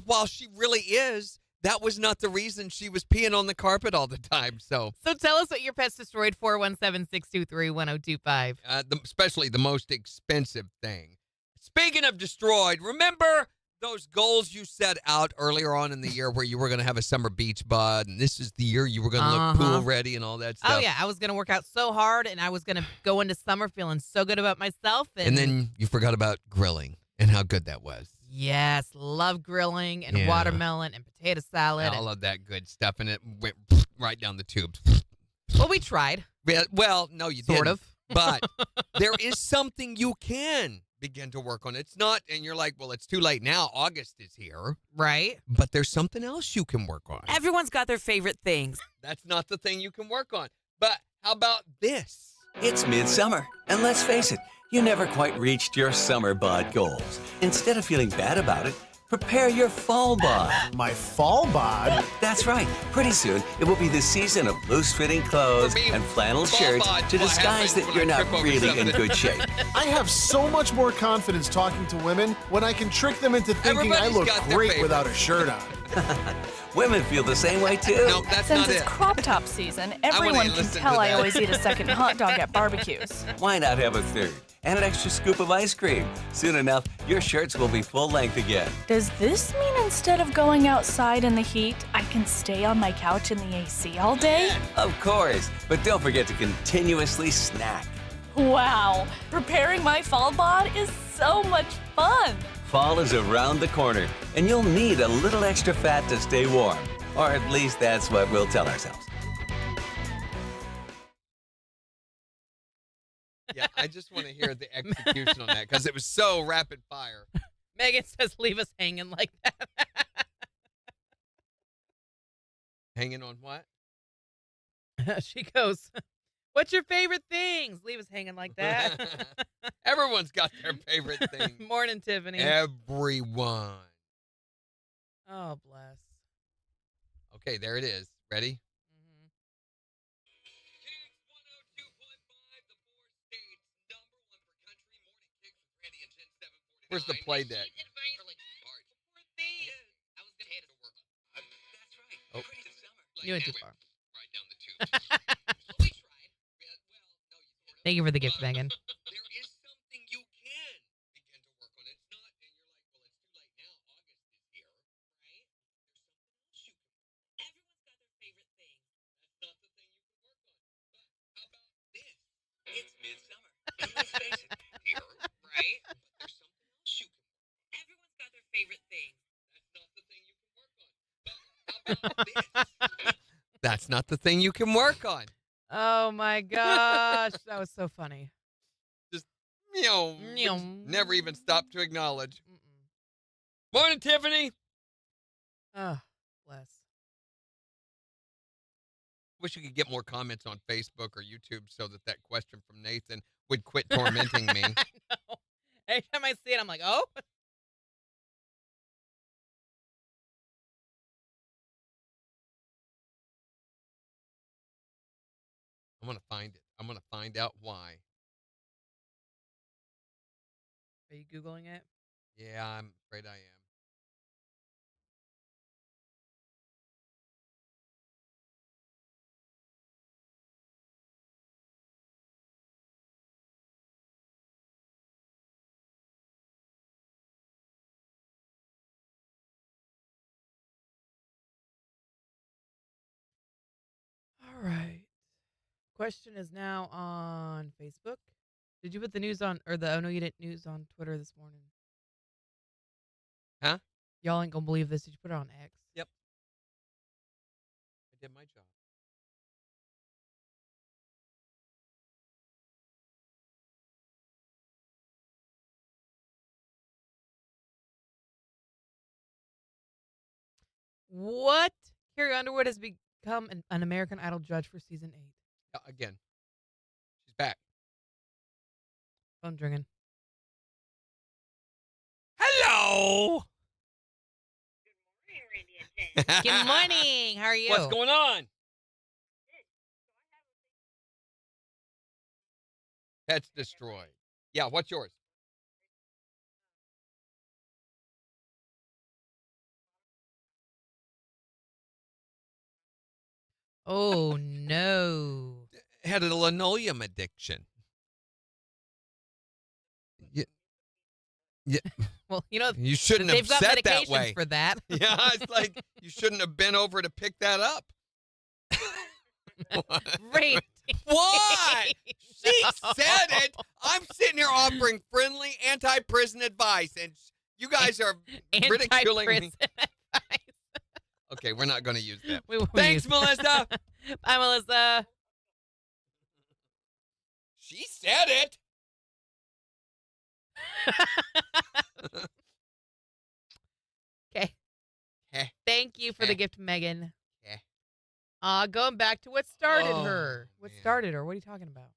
while she really is, that was not the reason she was peeing on the carpet all the time. So tell us what your pet's destroyed. 417-623-1025. Especially the most expensive thing. Speaking of destroyed, remember those goals you set out earlier on in the year where you were going to have a summer beach bod, and this is the year you were going to look pool ready and all that stuff? Oh, yeah. I was going to work out so hard, and I was going to go into summer feeling so good about myself. And then you forgot about grilling and how good that was. Yes, love grilling and watermelon and potato salad. All of that good stuff, and it went right down the tubes. Well, we tried. Well, no, you Sort didn't. of. But there is something you can begin to work on. It's not, and you're like, well, it's too late now. August is here. Right. But there's something else you can work on. Everyone's got their favorite things. That's not the thing you can work on. But how about this? It's midsummer, and let's face it, you never quite reached your summer bod goals. Instead of feeling bad about it, prepare your fall bod. My fall bod? That's right. Pretty soon, it will be the season of loose-fitting clothes For me, and flannel fall shirts bod to will disguise happen that when you're I not trip over really in something. good shape. I have so much more confidence talking to women when I can trick them into thinking Everybody's I look got their great favorites. without a shirt on. Women feel the same way, too. No, that's Since not it's it. crop top season, wanna everyone can listen to tell I that. always eat a second hot dog at barbecues. Why not have a third? And an extra scoop of ice cream. Soon enough, your shirts will be full length again. Does this mean instead of going outside in the heat, I can stay on my couch in the AC all day? Of course, but don't forget to continuously snack. Wow, preparing my fall bod is so much fun. Fall is around the corner, and you'll need a little extra fat to stay warm. Or at least that's what we'll tell ourselves. Yeah, I just want to hear the execution on that because it was so rapid fire. Megan says, leave us hanging like that. Hanging on what? She goes, what's your favorite things? Leave us hanging like that. Everyone's got their favorite thing. Morning, Tiffany. Everyone. Oh, bless. Okay, there it is. Ready? Mhm. Where's the play deck? Oh. You went too far. Thank you for the gift, Megan. There is something you can begin to work on. It's not, and you're like, well, it's too late now. August is here, right? There's something else you can. Everyone's got their favorite thing. That's not the thing you can work on. But how about this? It's midsummer. And let's face it, here, right? But there's something else you can work on. That's not the thing you can work on. Oh my gosh, that was so funny. Just, never even stop to acknowledge. Morning, Tiffany. Oh, bless. Wish you could get more comments on Facebook or YouTube so that question from Nathan would quit tormenting me. I know. Every time I see it, I'm like, oh. I'm going to find it. I'm going to find out why. Are you Googling it? Yeah, I'm afraid I am. All right. Question is now on Facebook. Did you put the news on, or the Oh No You Didn't news on Twitter this morning? Huh? Y'all ain't gonna believe this. Did you put it on X? Yep. I did my job. What? Carrie Underwood has become an American Idol judge for season 8. Again. She's back. Phone ringing. Hello. Good morning. How are you? What's going on? Pets destroyed. Yeah, what's yours? Oh, no. Had a linoleum addiction. Yeah. Well, you know, You shouldn't have they've got said that medications way. for that. Yeah, it's like you shouldn't have been over to pick that up. Right. What? She said it. I'm sitting here offering friendly anti-prison advice, and you guys are ridiculing me. Anti-prison advice. Okay, we're not going to use that. We won't Thanks, use- Melissa. Bye, Melissa. She said it. Okay. Heh. Thank you for the Heh. gift, Megan. Heh. Going back to what started Oh, her. What man. started her? What are you talking about?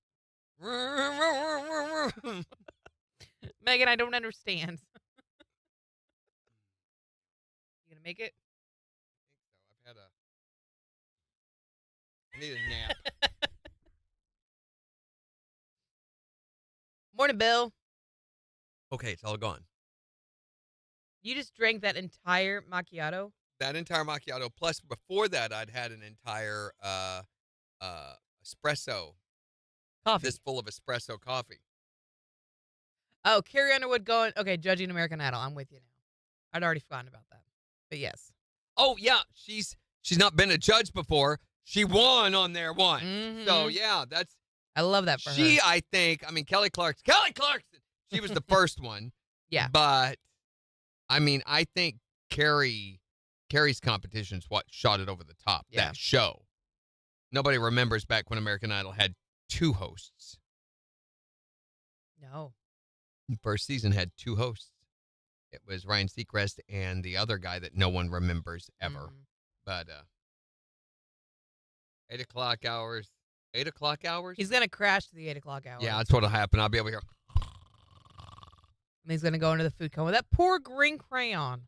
Megan, I don't understand. You gonna make it? I need a nap. Morning, Bill. Okay, it's all gone. You just drank that entire macchiato? That entire macchiato, plus before that, I'd had an entire espresso. Coffee. This full of espresso coffee. Oh, Carrie Underwood going, okay, judging American Idol. I'm with you now. I'd already forgotten about that. But yes. Oh, yeah, she's not been a judge before. She won on there once. Mhm. So, yeah, that's... I love that for her. I think, I mean, Kelly Clarkson, she was the first one. Yeah. But, I mean, I think Carrie's competition's what shot it over the top, Yeah. that show. Nobody remembers back when American Idol had 2 hosts. No. The first season had 2 hosts. It was Ryan Seacrest and the other guy that no one remembers ever. Mhm. But 8 o'clock hours. 8 o'clock hours? He's going to crash to the 8 o'clock hour. Yeah, that's what'll happen. I'll be over here. And he's going to go into the food coma. That poor green crayon.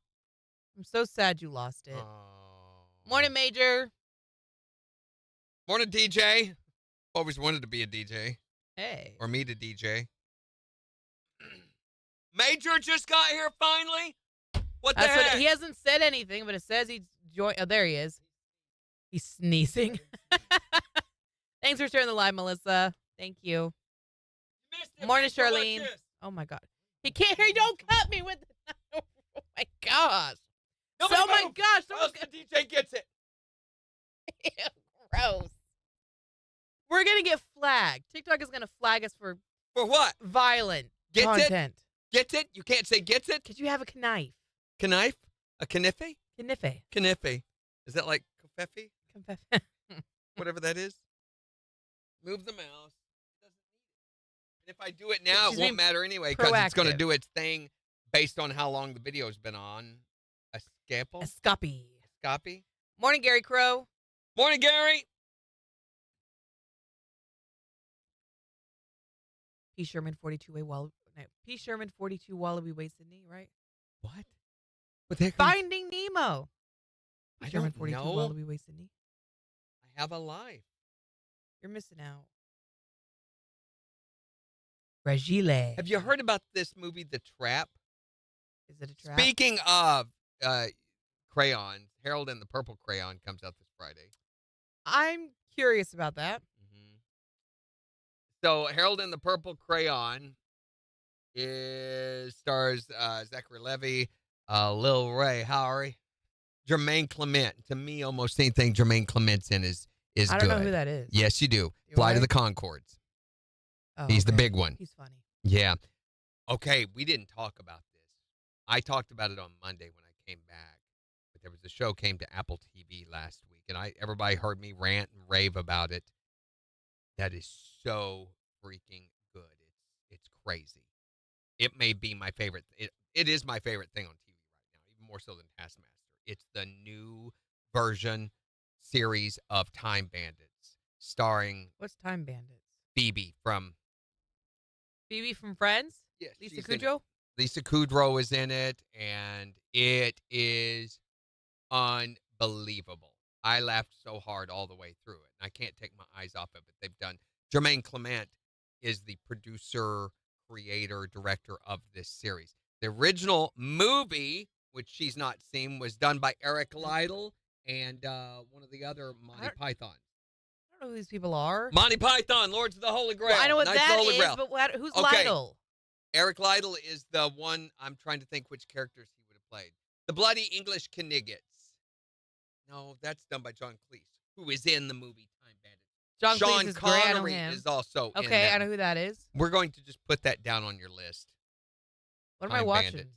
I'm so sad you lost it. Oh. Morning, Major. Morning, DJ. Always wanted to be a DJ. Hey. Or me to DJ. Major just got here finally? What the That's heck? what, he hasn't said anything, but it says he's joined. Oh, there he is. He's sneezing. Thanks for sharing the live, Melissa. Thank you. Missed it, Morning, Major. Watch Charlene. this. Oh, my God. He can't hear you. Don't cut me with Oh, my gosh. Nobody Oh, my move, gosh. or else the DJ gets it. Ew, gross. We're going to get flagged. TikTok is going to flag us for For what? violent Gets it? content. Gets it? You can't say gets it? Could you have a knife? Knife? A knife? Knife. Knife. Is that like Kofefi? Whatever that is? Move the mouse. And if I do it now, She's it won't being matter anyway because it's going to proactive. do its thing based on how long the video's been on. Escape. Escape? Morning, Gary Crow. Morning, Gary. P. Sherman 42 Wallaby Wasted Knee, right? What? What the heck? Finding Nemo. I Sherman don't 42 know. Wallaby Wasted Knee. I have a life. You're missing out. Fragile. Have you heard about this movie, The Trap? Is it a trap? Speaking of crayons, Harold and the Purple Crayon comes out this Friday. I'm curious about that. Mm-hmm. So Harold and the Purple Crayon stars Zachary Levi, Lil Ray Howery, Jermaine Clement. To me, almost anything Jermaine Clement's in is good. I don't know who that is. Yes, you do. Flight of the Conchords. Oh, He's the okay. big one. He's funny. Yeah. Okay, we didn't talk about this. I talked about it on Monday when I came back. But there was a show came to Apple TV last week, and everybody heard me rant and rave about it. That is so freaking good. It's crazy. It may be my favorite. It is my favorite thing on TV right now, even more so than Taskmaster. It's the new version series of Time Bandits, starring What's Time Bandits? Phoebe from Friends? Yes, Lisa she's in it. Kudrow? Lisa Kudrow is in it, and it is unbelievable. I laughed so hard all the way through it, and I can't take my eyes off of it. They've done. Jermaine Clement is the producer, creator, director of this series. The original movie, which she's not seen, was done by Eric Liddell and one of the other Monty Python. I don't know who these people are. Monty Python, Lords of the Holy Grail. Well, I know what Knights of that the Holy is, Grail. but who's Okay. Lytle? Eric Liddell is the one. I'm trying to think which characters he would have played. The Bloody English Kniggets. No, that's done by John Cleese, who is in the movie Time Bandits. John Sean Cleese is great. I know Connery him. is also in Okay, that. I know who that is. We're going to just put that down on your list. What am I Time watching Bandits.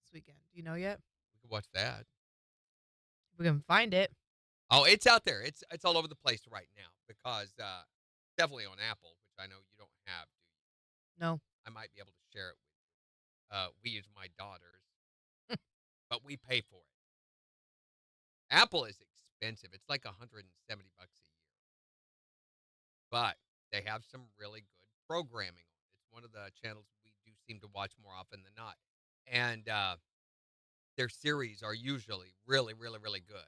this weekend? Do you know yet? We could watch that. We can find it. Oh, it's out there. It's all over the place right now because definitely on Apple, which I know you don't have. No. I might be able to share it with you. We use my daughters, but we pay for it. Apple is expensive. It's like $170 a year. But they have some really good programming. It's one of the channels we do seem to watch more often than not. And their series are usually really, really, really good.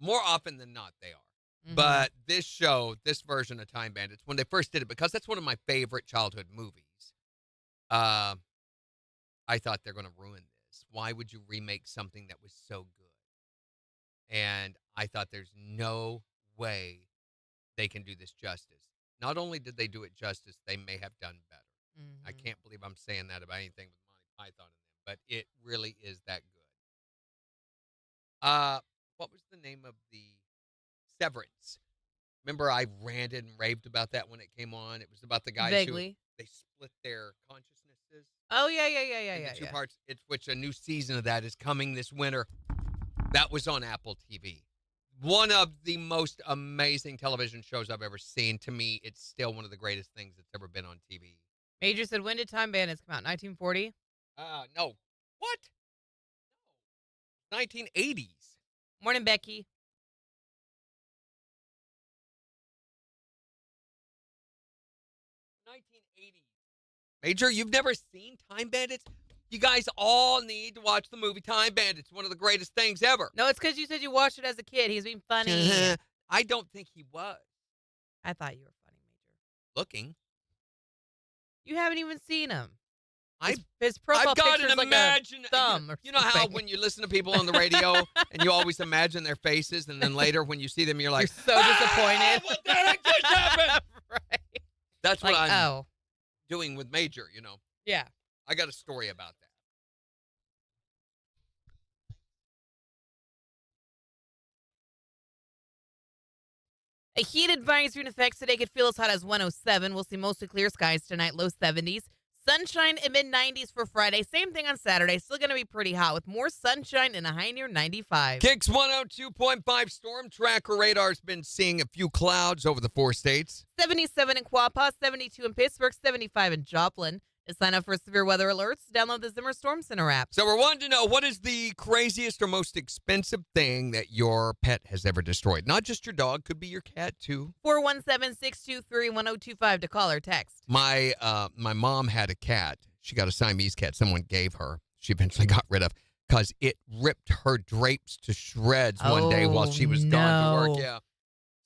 More often than not, they are. Mm-hmm. But this show, this version of Time Bandits, when they first did it, because that's one of my favorite childhood movies, I thought they're going to ruin this. Why would you remake something that was so good? And I thought there's no way they can do this justice. Not only did they do it justice, they may have done better. Mm-hmm. I can't believe I'm saying that about anything with Monty Python in them, but it really is that good. What was the name of the Severance? Remember I ranted and raved about that when it came on? It was about the guys Vaguely. they split their consciousnesses. Oh, yeah. Into two parts. Which a new season of that is coming this winter. That was on Apple TV. One of the most amazing television shows I've ever seen. To me, it's still one of the greatest things that's ever been on TV. Major said, when did Time Bandits come out? 1940? No. What? No. 1980s. Morning, Becky. Major, you've never seen Time Bandits? You guys all need to watch the movie Time Bandits. One of the greatest things ever. No, it's because you said you watched it as a kid. He's being funny. I don't think he was. I thought you were funny, Major. Looking. You haven't even seen him. I've His profile got picture's an like imagine. a thumb or you know how something. when you listen to people on the radio and you always imagine their faces, and then later when you see them, you're like, You're so disappointed. What the heck just happened? Right. That's what Like, I'm doing with Major, you know. Yeah. I got a story about that. A heat advisory in effect today could feel as hot as 107. We'll see mostly clear skies tonight, low 70s. Sunshine in mid-90s for Friday. Same thing on Saturday. Still going to be pretty hot with more sunshine and a high near 95. KIX 102.5 storm tracker radar's been seeing a few clouds over the 4 states. 77 in Quapaw, 72 in Pittsburgh, 75 in Joplin. To sign up for severe weather alerts, download the Zimmer Storm Center app. So we're wanting to know, what is the craziest or most expensive thing that your pet has ever destroyed? Not just your dog, could be your cat too. 417-623-1025 to call or text. My mom had a cat. She got a Siamese cat someone gave her. She eventually got rid of because it ripped her drapes to shreds one day while she was gone to work. Yeah.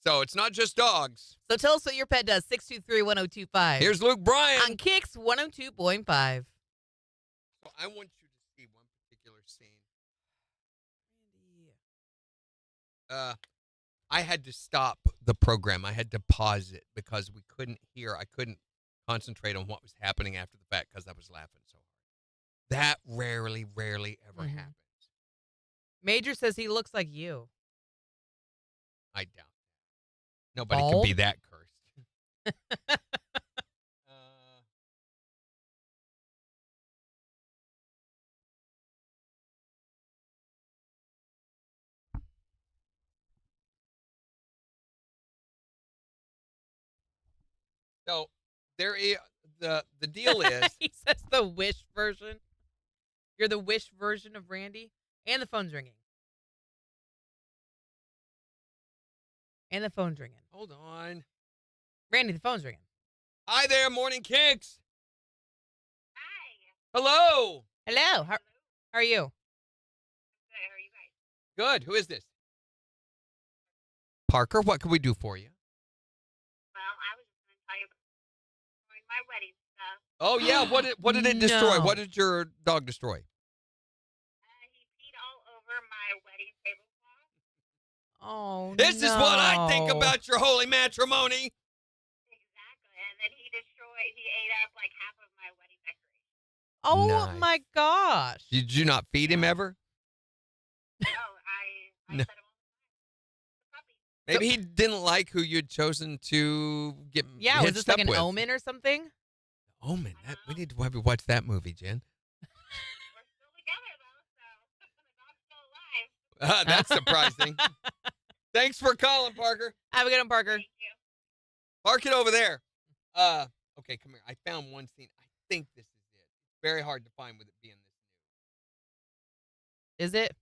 So it's not just dogs. So tell us what your pet does. 623-1025. Here's Luke Bryan. On KIX 102.5. So I want you to see one particular scene. I had to stop the program. I had to pause it because we couldn't hear. I couldn't concentrate on what was happening after the fact because I was laughing so hard. That rarely ever happens. Major says he looks like you. I doubt that. Nobody can be that cursed. So there is the deal is He says the Wish version. You're the Wish version of Randy. And the phone's ringing. And the phone's ringing. Hold on. Randy, the phone's ringing. Hi there, Morning KIX. Hi. Hello. Hello. How are you? Good. How are you guys? Good. Who is this? Parker, what can we do for you? Well, I was just going to tell you about my wedding stuff. Oh, yeah. What did it destroy? No. What did your dog destroy? He peed all over my wedding tablecloth. Oh, This is what I think about your holy matrimony. Exactly. And then he ate up like half of my wedding decoration. Oh, Nice. my gosh. Did you not feed him ever? No, I No. fed him all the puppy. Maybe he didn't like who you'd chosen to get Yeah, was hitched this like up an with. omen or something? Omen. We need to watch that movie, Jen. We're still together, though, so the dog's still alive. That's surprising. Thanks for calling, Parker. Have a good one, Parker. Thank you. Park it over there. Okay, come here. I found one scene. I think this is it. It's very hard to find with it being this Is it?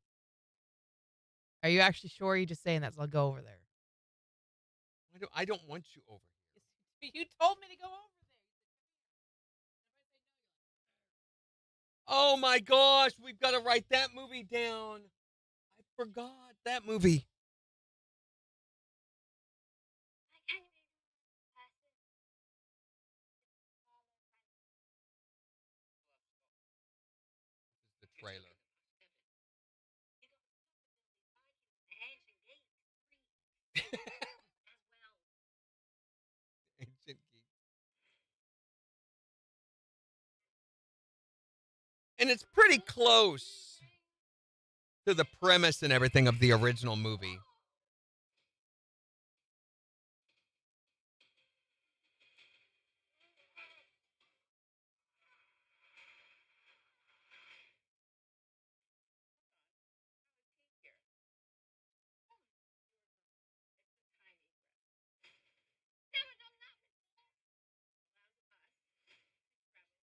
Are you actually sure? Or are you just saying that? So I'll go over there. new. I don't want you over here. You told me to go over Oh my gosh, we've got to write that movie down. I forgot that movie. The trailer. Ancient geek. And it's pretty close to the premise and everything of the original movie.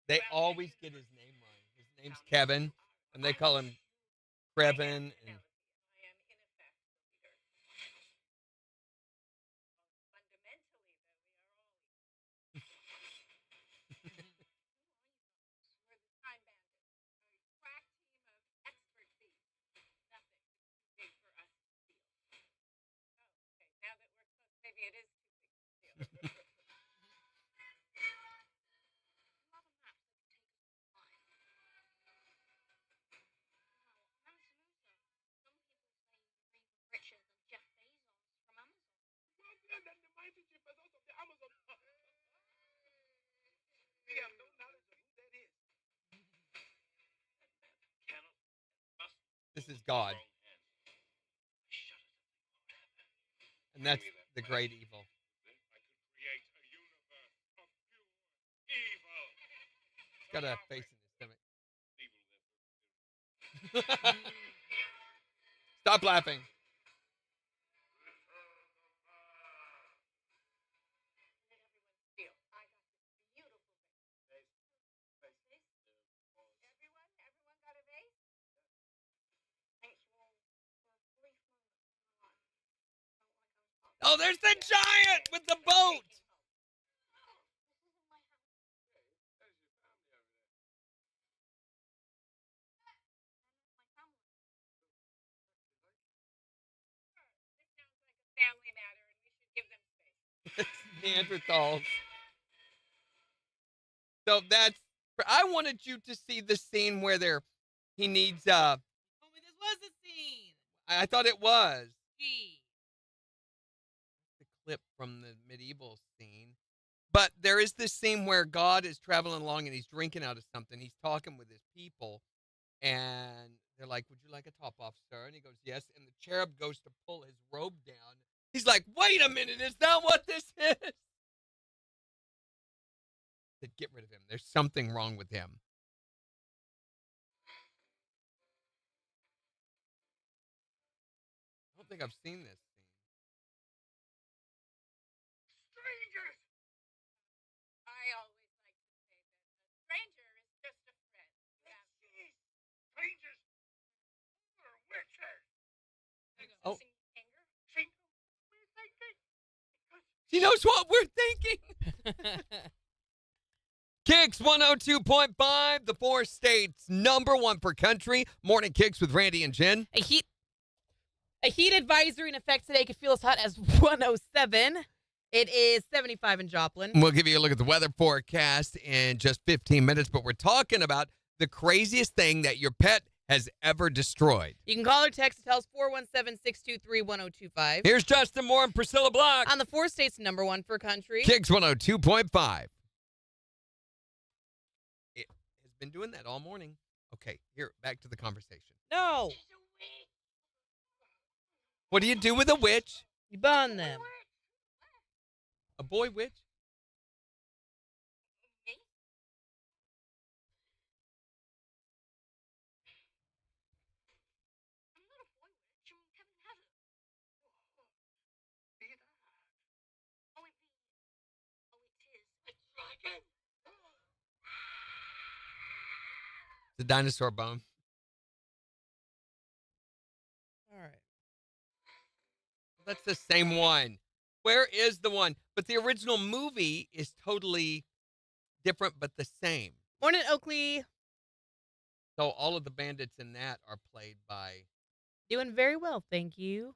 They always get his name wrong. His name's Kevin, and they call him Krevin. And this is God. And that's the great evil. got a face in his stomach. Stop laughing. Oh, there's the giant with the boat. Neanderthals. So that's. I wanted you to see the scene where he needs. Oh, this was the scene. I thought it was Gee. the clip from the medieval scene, but there is this scene where God is traveling along and he's drinking out of something. He's talking with his people, and they're like, "Would you like a top off, sir?" And he goes, "Yes." And the cherub goes to pull his robe down. He's like, "Wait a minute, is that what this is?" Said, "Get rid of him. There's something wrong with him." I don't think I've seen this scene. Strangers. I always like to say that a stranger is just a friend. Yeah. Strangers are witches. Oh. See, we're thinking. She knows what we're thinking. KIX 102.5, the 4 states, #1 for country. Morning KIX with Randy and Jen. A heat advisory in effect today could feel as hot as 107. It is 75 in Joplin. We'll give you a look at the weather forecast in just 15 minutes, but we're talking about the craziest thing that your pet has ever destroyed. You can call or text to tell us 417-623-1025. Here's Justin Moore and Priscilla Block. On the 4 states, #1 for country. KIX 102.5. It has been doing that all morning. Okay, here, back to the conversation. No. What do you do with a witch? You burn them. A boy witch? The dinosaur bone. All right. That's the same one. Where is the one? But the original movie is totally different, but the same. Morning, Oakley. So all of the bandits in that are played by... Doing very well, thank you.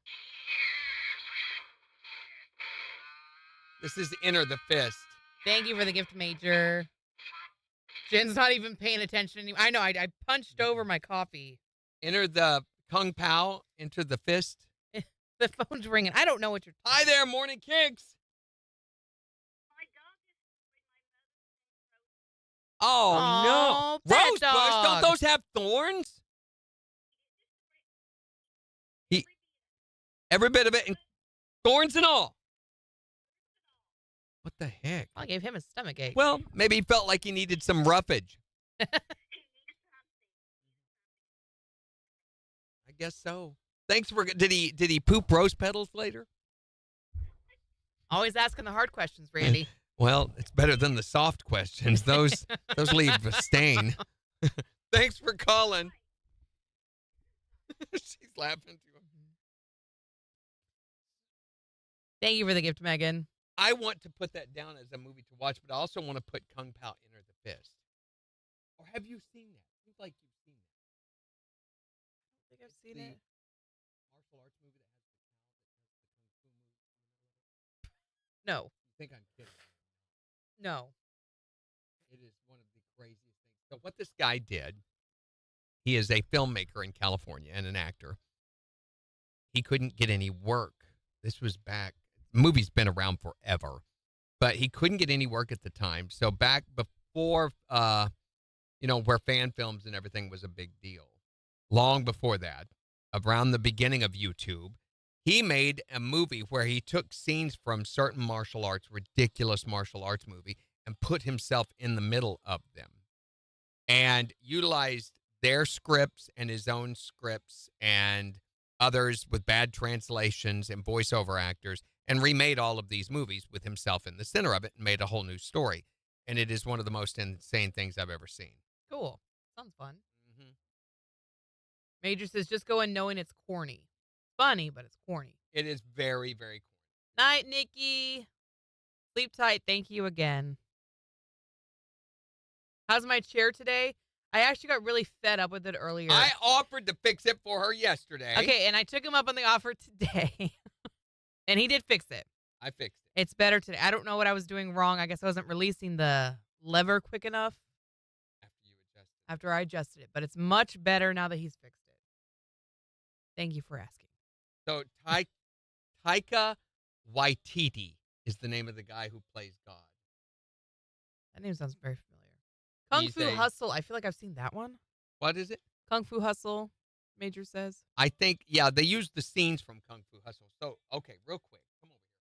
This is Enter the Fist. Thank you for the gift, Major. Jen's not even paying attention anymore. I know, I punched over my coffee. Enter the Kung Pao, Enter the Fist. The phone's ringing. I don't know what you're talking Hi there, Morning KIX. Oh, no. pet Rosebush, dog. don't those have thorns? Every bit of it, and thorns and all. What the heck? I gave him a stomach ache. Well, maybe he felt like he needed some roughage. I guess so. Thanks for. Did he poop rose petals later? Always asking the hard questions, Randy. Well, it's better than the soft questions. Those leave a stain. Thanks for calling. She's laughing too. Thank you for the gift, Megan. I want to put that down as a movie to watch, but I also want to put Kung Pao Enter the Fist. Or have you seen that? Seems like you've seen that. I think I've seen it. Martial arts movie that has the cow that does the kung fu move. No. You think I'm kidding? No. It is one of the craziest things. So what this guy did, he is a filmmaker in California and an actor. He couldn't get any work. This was back, the movie's been around forever, but he couldn't get any work at the time. So back before, where fan films and everything was a big deal, long before that, around the beginning of YouTube, he made a movie where he took scenes from certain martial arts, ridiculous martial arts movie, and put himself in the middle of them. and utilized their scripts and his own scripts and others with bad translations and voiceover actors and remade all of these movies with himself in the center of it and made a whole new story. And it is one of the most insane things I've ever seen. Cool. Sounds fun. Mm-hmm. Major says, just go in knowing it's corny. Funny, but it's corny. It is very, very corny. Night, Nikki. Sleep tight. Thank you again. How's my chair today? I actually got really fed up with it earlier. I offered to fix it for her yesterday. Okay, and I took him up on the offer today. And he did fix it. I fixed it. It's better today. I don't know what I was doing wrong. I guess I wasn't releasing the lever quick enough after I adjusted it. But it's much better now that he's fixed it. Thank you for asking. So Taika Waititi is the name of the guy who plays God. That name sounds very familiar. Kung Fu Hustle. I feel like I've seen that one. What is it? Kung Fu Hustle, Major says. I think, yeah, they used the scenes from Kung Fu Hustle. So, okay, real quick. Come over here.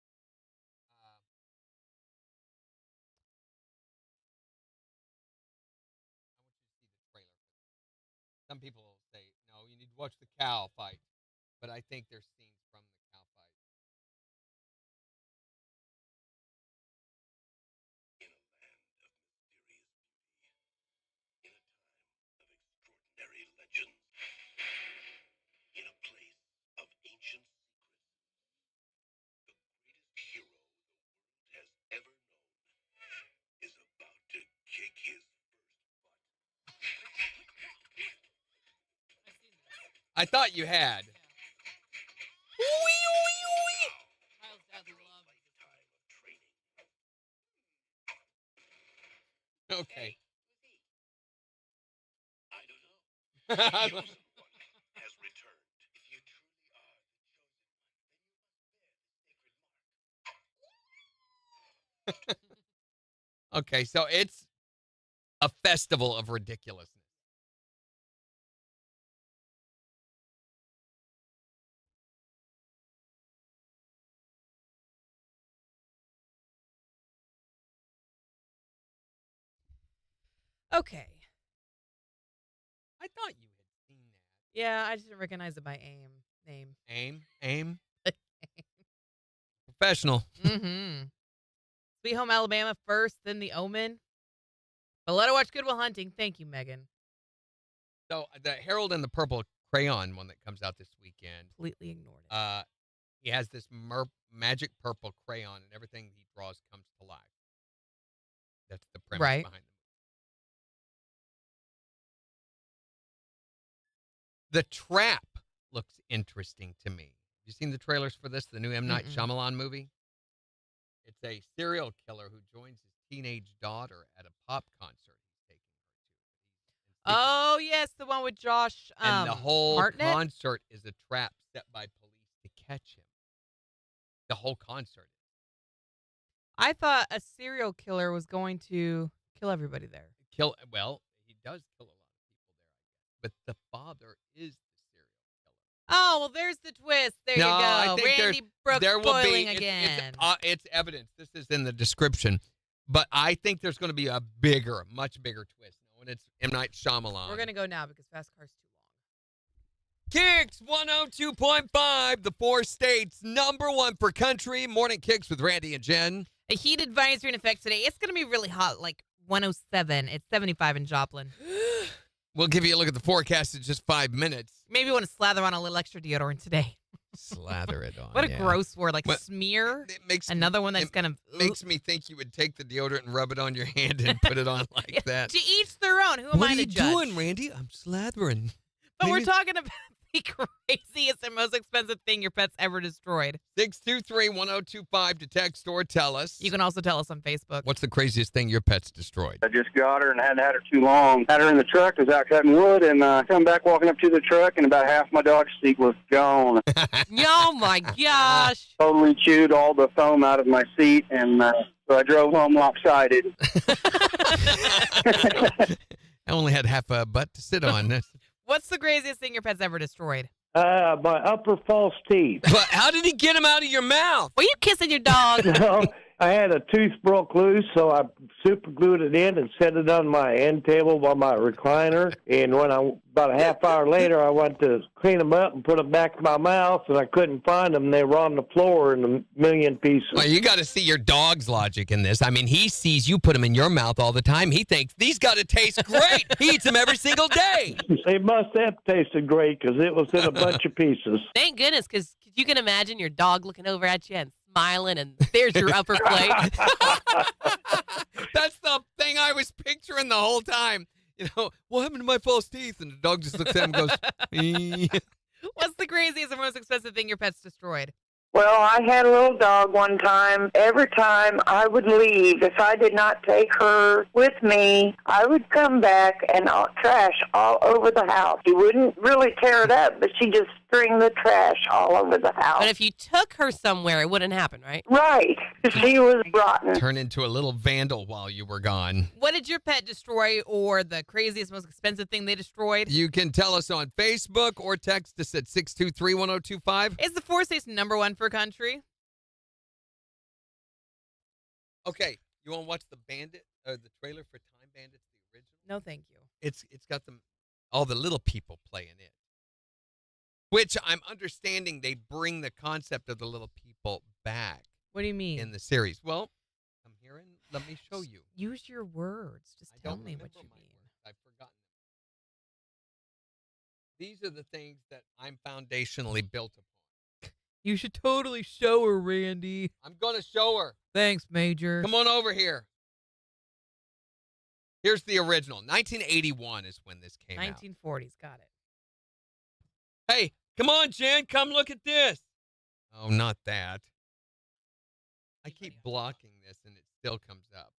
I want you to see the trailer. Some people will say, no, you need to watch the cow fight. But I think there's scenes from the cow fight. In a land of mysterious beauty, in a time of extraordinary legends, in a place of ancient secrets, the greatest hero the world has ever known is about to kick his first butt. I thought you had. Okay. I don't know. The chosen one has returned. If you truly are the chosen one, then you must bear the sacred mark. Okay, so it's a festival of ridiculousness. Okay. I thought you had seen that. Yeah, I just didn't recognize it by name. Aim. Professional. Mm-hmm. Sweet Home Alabama first, then The Omen. But let her watch Good Will Hunting. Thank you, Megan. So the Harold and the Purple Crayon one that comes out this weekend. Completely ignored it. He has this magic purple crayon, and everything he draws comes to life. That's the premise behind it. The Trap looks interesting to me. Have you seen the trailers for this, the new M. Night Shyamalan movie? It's a serial killer who joins his teenage daughter at a pop concert he's taking her to. Oh, yes, the one with Josh and the whole Hartnett? concert is a trap set by police to catch him. The whole concert. I thought a serial killer was going to kill everybody there. Well, he does kill a lot of people there, I guess. But the father is the serial killer. Oh, well, there's the twist. There you go. I think Randy Brooks there will spoiling be, again. It's evidence. This is in the description. But I think there's going to be a much bigger twist. When it's M. Night Shyamalan. We're going to go now because Fast Car's too long. KIX 102.5, the 4 states, #1 for country. Morning KIX with Randy and Jen. A heat advisory in effect today. It's going to be really hot, like 107. It's 75 in Joplin. We'll give you a look at the forecast in just 5 minutes. Maybe you want to slather on a little extra deodorant today. Slather it on. What a gross word, like smear. It makes another one that's kind of makes me think you would take the deodorant and rub it on your hand and put it on like that. To each their own. Who am I to judge? What are you doing, Randy? I'm slathering. But we're talking about the craziest and most expensive thing your pet's ever destroyed. 623-1025 to text or tell us. You can also tell us on Facebook. What's the craziest thing your pet's destroyed? I just got her and hadn't had her too long. Had her in the truck, was out cutting wood, and come back walking up to the truck, and about half my dog's seat was gone. Oh, my gosh. Totally chewed all the foam out of my seat, and so I drove home lopsided. I only had half a butt to sit on. What's the craziest thing your pet's ever destroyed? My upper false teeth. But how did he get them out of your mouth? Were you kissing your dog? No, I had a tooth broke loose, so I super glued it in and set it on my end table by my recliner. And when about a half hour later, I went to clean them up and put them back in my mouth, and I couldn't find them. They were on the floor in a million pieces. Well, you got to see your dog's logic in this. I mean, he sees you put them in your mouth all the time. He thinks, these got to taste great. He eats them every single day. They must have tasted great because it was in a bunch of pieces. Thank goodness, because you can imagine your dog looking over at you and smiling, and there's your upper plate. That's the thing I was picturing the whole time. You know, what happened to my false teeth? And the dog just looks at him and goes, What's the craziest and most expensive thing your pet's destroyed? Well, I had a little dog one time. Every time I would leave, if I did not take her with me, I would come back and trash all over the house. She wouldn't really tear it up, but she just string the trash all over the house. But if you took her somewhere, it wouldn't happen, right? Right. She was rotten. Turn into a little vandal while you were gone. What did your pet destroy, or the craziest, most expensive thing they destroyed? You can tell us on Facebook or text us at 623-1025. Is the 4-station #1 for country? Okay, you want to watch the trailer for Time Bandits, the original? No, thank you. It's got all the little people playing it. Which I'm understanding they bring the concept of the little people back. What do you mean? In the series. Well, come here and let me show you. Use your words. Just tell me what you mean. I've forgotten them. These are the things that I'm foundationally built upon. You should totally show her, Randy. I'm going to show her. Thanks, Major. Come on over here. Here's the original. 1981 is when this came out. 1940s. Got it. Hey, come on, Jen. Come look at this. Oh, not that. I keep blocking this, and it still comes up.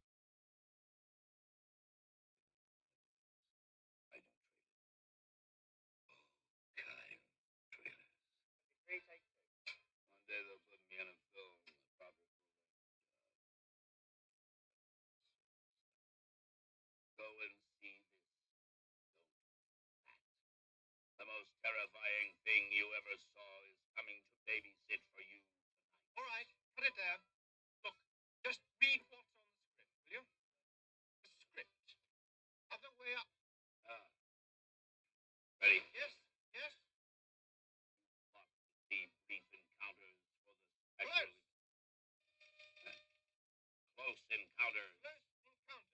One day they'll put me in a film. Go and see this. The most terrifying thing you ever saw is coming to babysit for you tonight. All right, put it there. Look, just read what's on the script, will you? The script. Other way up. Ready? Yes, yes. Plot the deep, brief encounters for the special. Close encounters. Close encounters.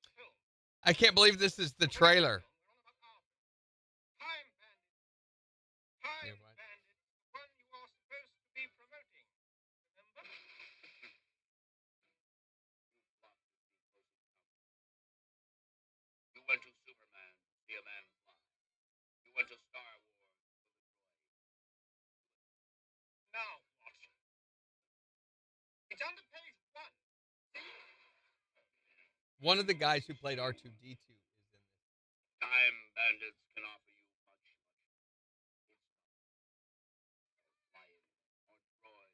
The film. I can't believe this is the trailer. Time Bandit. Time Bandit. The one you are supposed to be promoting. Remember? You went to Superman to see a man fly. You went to Star Wars to destroy. Now what? It's under page 1. One of the guys who played R2-D2 is in this. Time Bandits can offer you much. It's flying or droids,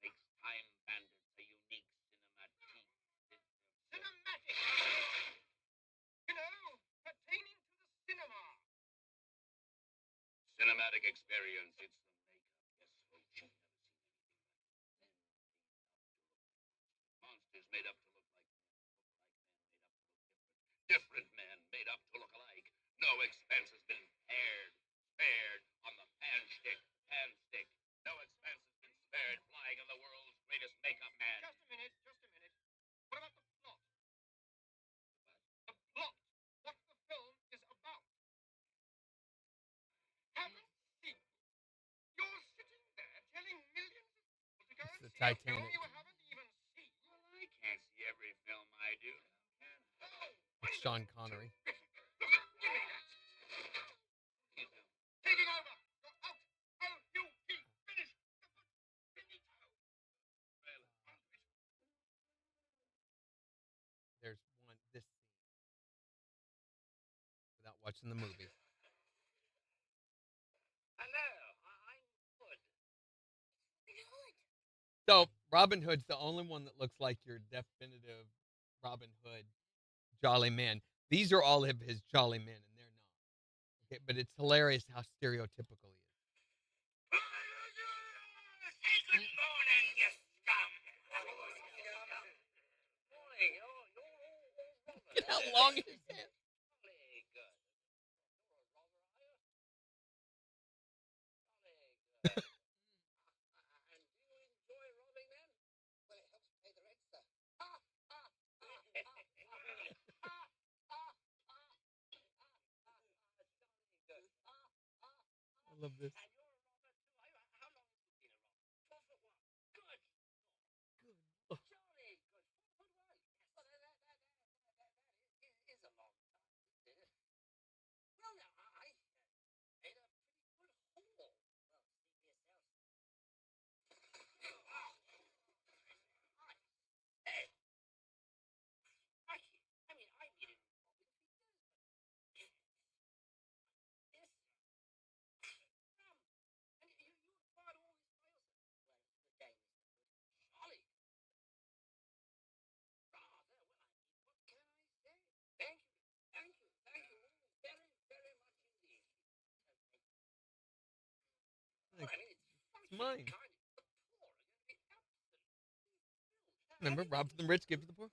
which makes Time Bandits a unique cinematic system. Cinematic! You know, pertaining to the cinema. Cinematic experience, it's the makeup. Yes, folks, you've never seen anything like it. Monsters made up to look like men. Different men made up to look alike. No expense has been spared on the pan stick. No expense has been spared flying in the world's greatest makeup man. Just a minute. What about the plot? The plot. What the film is about. Haven't seen. You're sitting there telling millions of people to go and The see a film Titanic. you haven't even seen. Well, I can't see every film I do. With Sean Connery. Taking over. You're out. O-U-T. Finish. There's this scene. Without watching the movie. Hello, I'm Hood. So, Robin Hood's the only one that looks like your definitive Robin Hood jolly man. These are all of his jolly men, and they're not. Okay, but it's hilarious how stereotypical he is. Good morning, you scum. How long is it? I love this. It's mine. Remember, rob from the rich, give to the poor.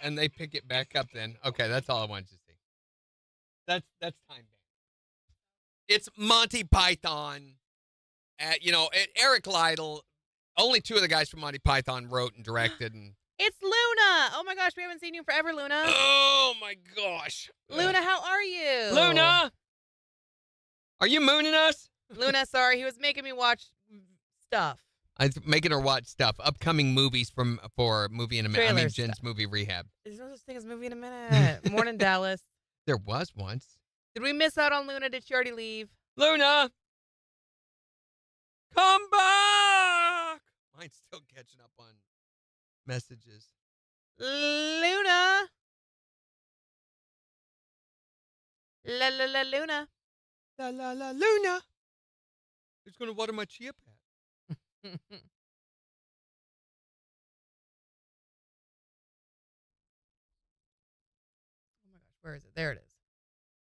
And they pick it back up then. Okay, that's all I wanted to see. That's time band. It's Monty Python. Eric Lytle, only two of the guys from Monty Python wrote and directed. And It's Luna. Oh my gosh, we haven't seen you in forever, Luna. oh my gosh. Luna, how are you? Luna! Are you mooning us? Luna, sorry, he was making me watch stuff. I'm making her watch stuff. Upcoming movies for Movie in a Minute. I mean, Jen's movie rehab. There's no such thing as Movie in a Minute. Morning, Dallas. There was once. Did we miss out on Luna? Did she already leave? Luna! Come back! Mine's still catching up on messages. Luna! La la la Luna. La la la Luna. Who's going to water my chia pet? Oh my gosh, where is it? There it is.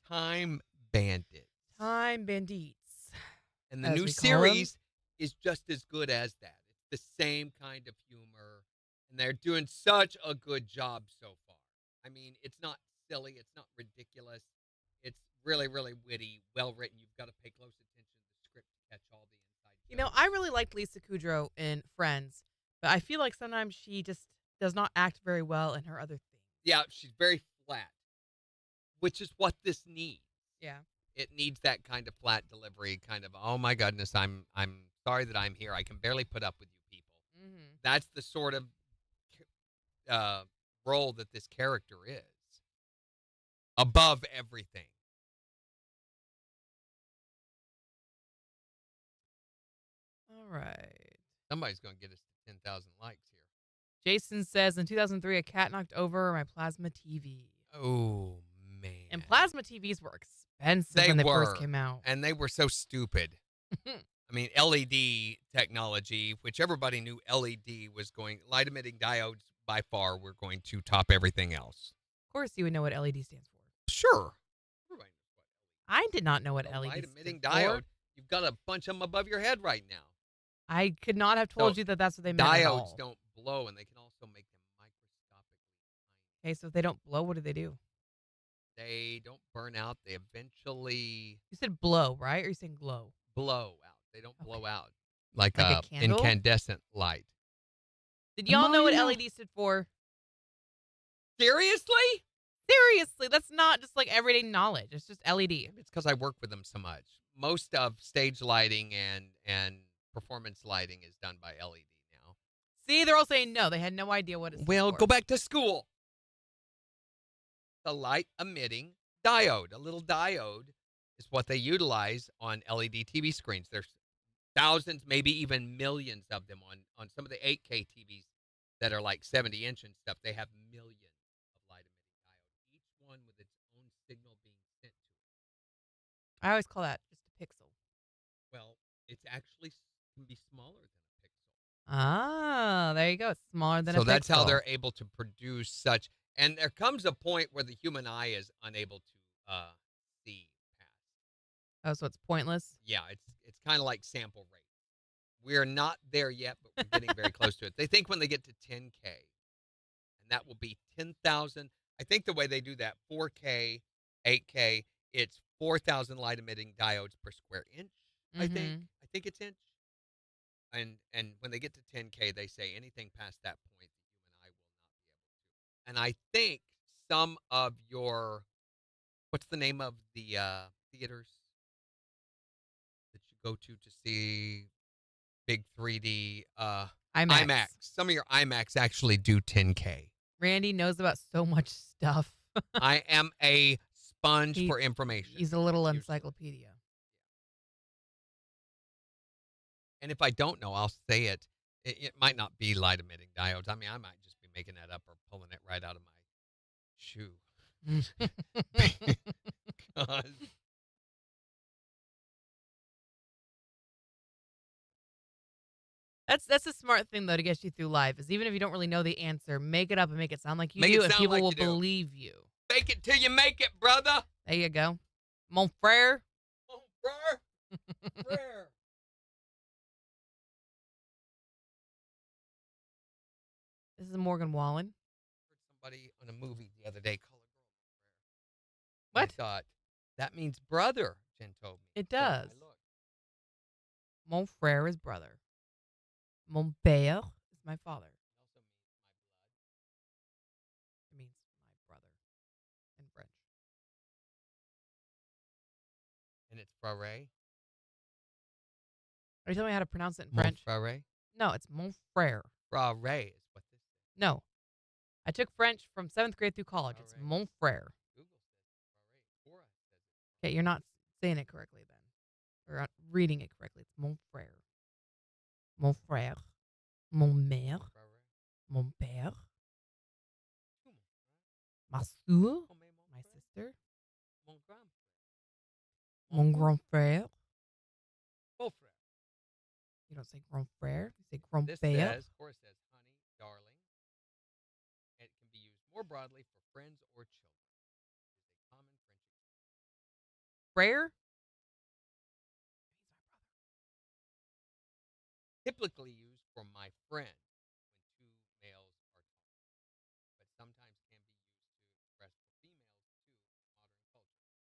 Time Bandits. Time Bandits. And the new series is just as good as that. It's the same kind of humor. And they're doing such a good job so far. I mean, it's not silly. It's not ridiculous. It's really, really witty, well written. You've got to pay close attention to the script to catch all the inside jokes. You know, I really liked Lisa Kudrow in Friends, but I feel like sometimes she just does not act very well in her other things. Yeah, she's very flat, which is what this needs. Yeah. It needs that kind of flat delivery, kind of, oh my goodness, I'm sorry that I'm here. I can barely put up with you people. Mm-hmm. That's the sort of role that this character is. Above everything. All right. Somebody's going to get us to 10,000 likes here. Jason says, in 2003, a cat knocked over my plasma TV. Oh, man. And plasma TVs were expensive when they first came out. And they were so stupid. I mean, LED technology, which everybody knew LED was going, light emitting diodes by far were going to top everything else. Of course, you would know what LED stands for. Sure. Everybody knows what I did not know what LED light emitting stood diode. for. You've got a bunch of them above your head right now. I could not have told you that that's what they meant. Diodes at all. don't blow, and they can also make them microscopically Okay, so if they don't blow, what do they do? They don't burn out. They eventually You said blow, right? Or you saying glow? blow out. They don't blow out like Like a a candle? incandescent light. Did y'all know what Mario. LED stood for? Seriously? Seriously, that's not just like everyday knowledge. It's just LED. It's because I work with them so much. Most of stage lighting and performance lighting is done by LED now. See, they're all saying no. They had no idea what it stood Well, for. go back to school. The light emitting diode. A little diode is what they utilize on LED TV screens. There's thousands, maybe even millions of them on some of the 8K TVs that are like 70-inch and stuff. They have millions of light emitting diodes, each one with its own signal being sent to it. I always call that just a pixel. Well, it's actually can be smaller than a pixel. Ah, there you go. It's smaller than a pixel. So that's how they're able to produce such. And there comes a point where the human eye is unable to see past. Oh, so it's pointless? Yeah, it's kind of like sample rate. We're not there yet, but we're getting very close to it. They think when they get to 10K, and that will be 10,000. I think the way they do that, 4K, 8K, it's 4,000 light emitting diodes per square inch. I think it's inch. And when they get to 10K, they say anything past that point, the human eye will not be able to. And I think some of your, what's the name of the theaters that you go to see big 3D IMAX? Some of your IMAX actually do 10K. Randy knows about so much stuff. I am a sponge for information. He's a little encyclopedia. And if I don't know, I'll say it. It might not be light emitting diodes. I mean, I might just be making that up or pulling it right out of my shoe. Because That's a smart thing though to get you through life. Is even if you don't really know the answer, make it up and make it sound like you do, and people will believe you. Fake it till you make it, brother. There you go, mon frere. Mon frere. Frere. This is Morgan Wallen. I heard somebody on a movie the other day call a girl mon frere. What? I thought that means brother. Jen told me. It does. So I looked. Mon frere is brother. Mon père is my father. It also means my blood. It means my brother in French. And it's frere. Are you telling me how to pronounce it in Mon French? frere. No, it's mon frère. Frere is what this is. No. I took French from 7th grade through college. It's mon frère. Google says frere. Cora says it. Okay, you're not saying it correctly then. Or not reading it correctly. It's mon frère. Mon frère. Mon mère. Mon père. Ma soeur. My sister. Mon grand frère. Mon grand frère. Beau frère. You don't say grand frère. You say grand This père. says, Cora says, honey, darling. It can be used more broadly for friends or children. It is a common French. Frère? Typically used for my friend when two males are talking, but sometimes can be used to express for females too in modern culture.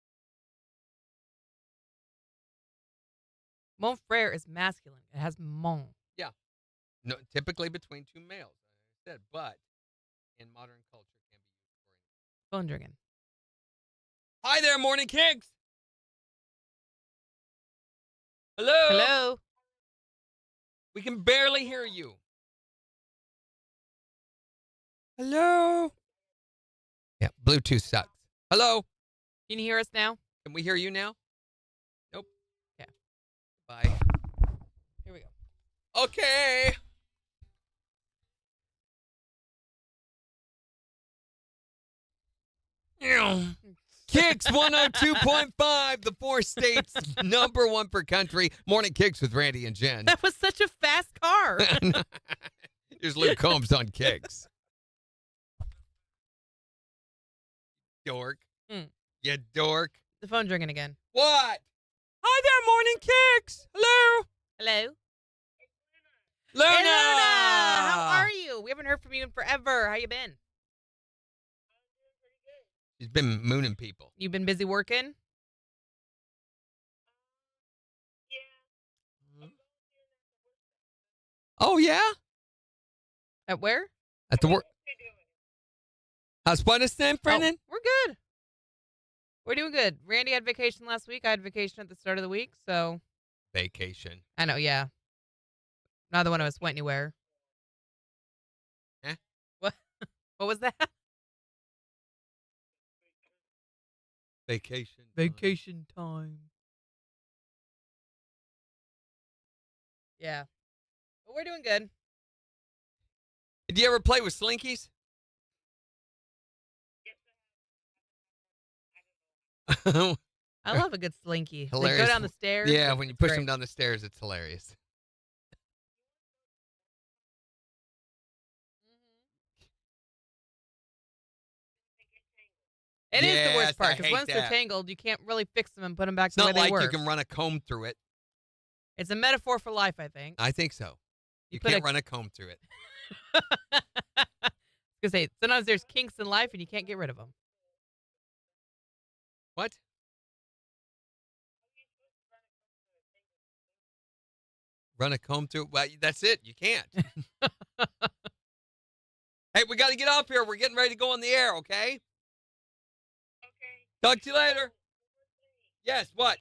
Mon frère is masculine. It has mon. Yeah. No, typically between two males, as I said, but in modern culture can be used for anything. Phone ringing. Hi there, Morning Kicks. Hello. Hello. We can barely hear you. Hello. Yeah, Bluetooth sucks. Hello. Can you hear us now? Can we hear you now? Nope. Yeah. Bye. Here we go. Okay. Kicks 102.5, the 4 states, number 1 per country. Morning Kicks with Randy and Jen. That was such a fast car. Here's Luke Combs on Kicks. Dork. You dork. The phone's ringing again. What? Hi there, Morning Kicks. Hello. Hello. Luna. Hey, Luna. How are you? We haven't heard from you in forever. How you been? She's been mooning people. You've been busy working? Oh, yeah? At where? At the work. How's Afghanistan, Brennan? Oh, we're good. We're doing good. Randy had vacation last week. I had vacation at the start of the week, so. Vacation. I know, yeah. Neither one of us went anywhere. Eh? What? What was that? Vacation. Vacation time. Yeah. But we're doing good. Did you ever play with Slinkies? I love a good slinky. They Hilarious. go down the stairs. Yeah, when you push great. them down the stairs, it's hilarious. It is the Yes, worst part I because hate once they're that. tangled, you can't really fix them and put them back It's the way not they like were. you can run a comb through it. It's a metaphor for life, I think. I think so. You put can't run a comb through it. Because hey, sometimes there's kinks in life and you can't get rid of them. What? Run a comb through it? Well, that's it. You can't. Hey, we got to get off here. We're getting ready to go on the air, okay? Talk to you later. Yes, what?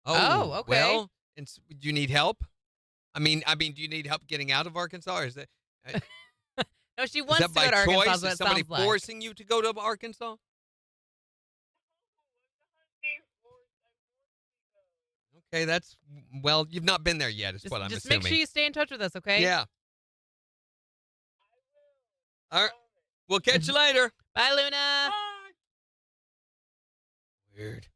Oh, okay. Well, do you need help? I mean, do you need help getting out of Arkansas? Or is that No, she is wants that to by go to Arkansas. choice? Is what Is it somebody sounds like. forcing you to go to Arkansas? Okay, well, you've not been there yet, is what I'm Just assuming. make sure you stay in touch with us, okay? Yeah. All right. We'll catch you later. Bye, Luna. Weird.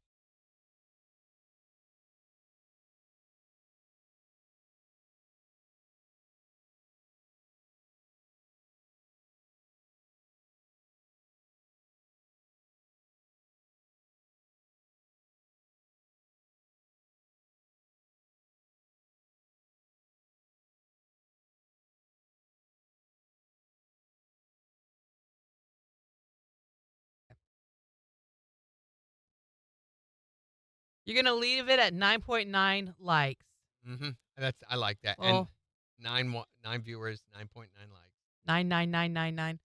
You're going to leave it at 9.9 likes. Mm-hmm. I like that. Oh. And 9 viewers, 9.9 likes. 99999.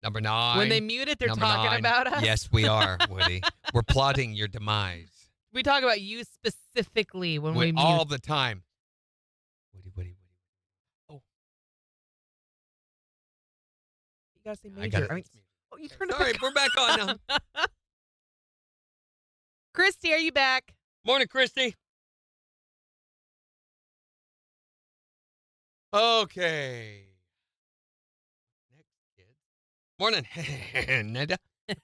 Number 9. When they mute it, they're Number talking 9. about us. Yes, we are, Woody. We're plotting your demise. We talk about you specifically when we mute. All the time. Woody. Oh. You got to say major. You turned Sorry, it back we're back on now. Christy, are you back? Morning, Christy. Okay. Next, kid. Morning, Neda. All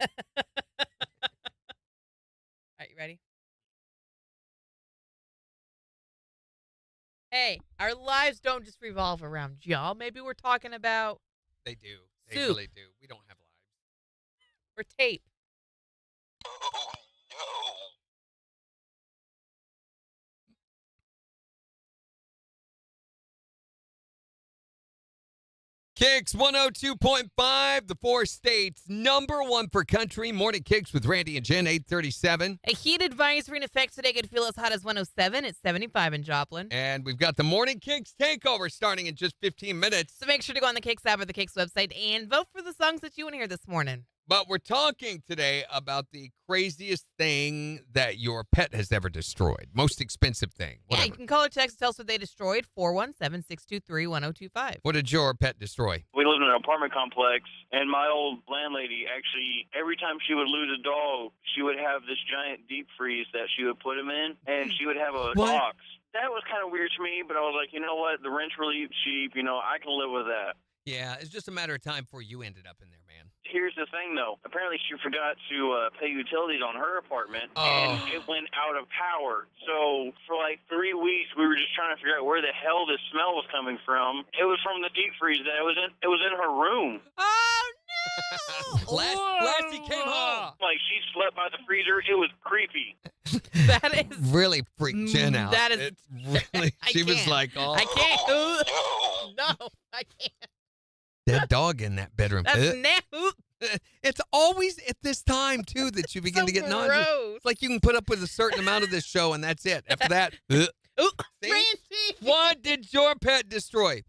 right, you ready? Hey, our lives don't just revolve around y'all. Maybe we're talking about They do. They soup. really do. We don't have lives. or tape. KIX 102.5, the 4 states, #1 for country. Morning KIX with Randy and Jen, 837. A heat advisory in effect today could feel as hot as 107. It's 75 in Joplin. And we've got the Morning KIX takeover starting in just 15 minutes. So make sure to go on the KIX app or the KIX website and vote for the songs that you want to hear this morning. But we're talking today about the craziest thing that your pet has ever destroyed. Most expensive thing. Yeah, Whatever. you can call or text and tell us what they destroyed. 417-623-1025. What did your pet destroy? We lived in an apartment complex, and my old landlady actually, every time she would lose a dog, she would have this giant deep freeze that she would put him in, and she would have a box. That was kind of weird to me, but I was like, you know what? The rent's really cheap. I can live with that. Yeah, it's just a matter of time before you ended up in there, man. Here's the thing, though. Apparently, she forgot to pay utilities on her apartment, and it went out of power. So for like 3 weeks, we were just trying to figure out where the hell this smell was coming from. It was from the deep freeze that it was in her room. Oh no! Lassie came home. Like she slept by the freezer. It was creepy. That is really freaked Jen out. That is it's really. She was like, "Oh, I can't. no, I can't. Dead dog in that bedroom. That's nasty. It's always at this time, too, that you begin to get nauseous. Gross. It's like you can put up with a certain amount of this show, and that's it. After that, Ooh, see? Randy. What did your pet destroy?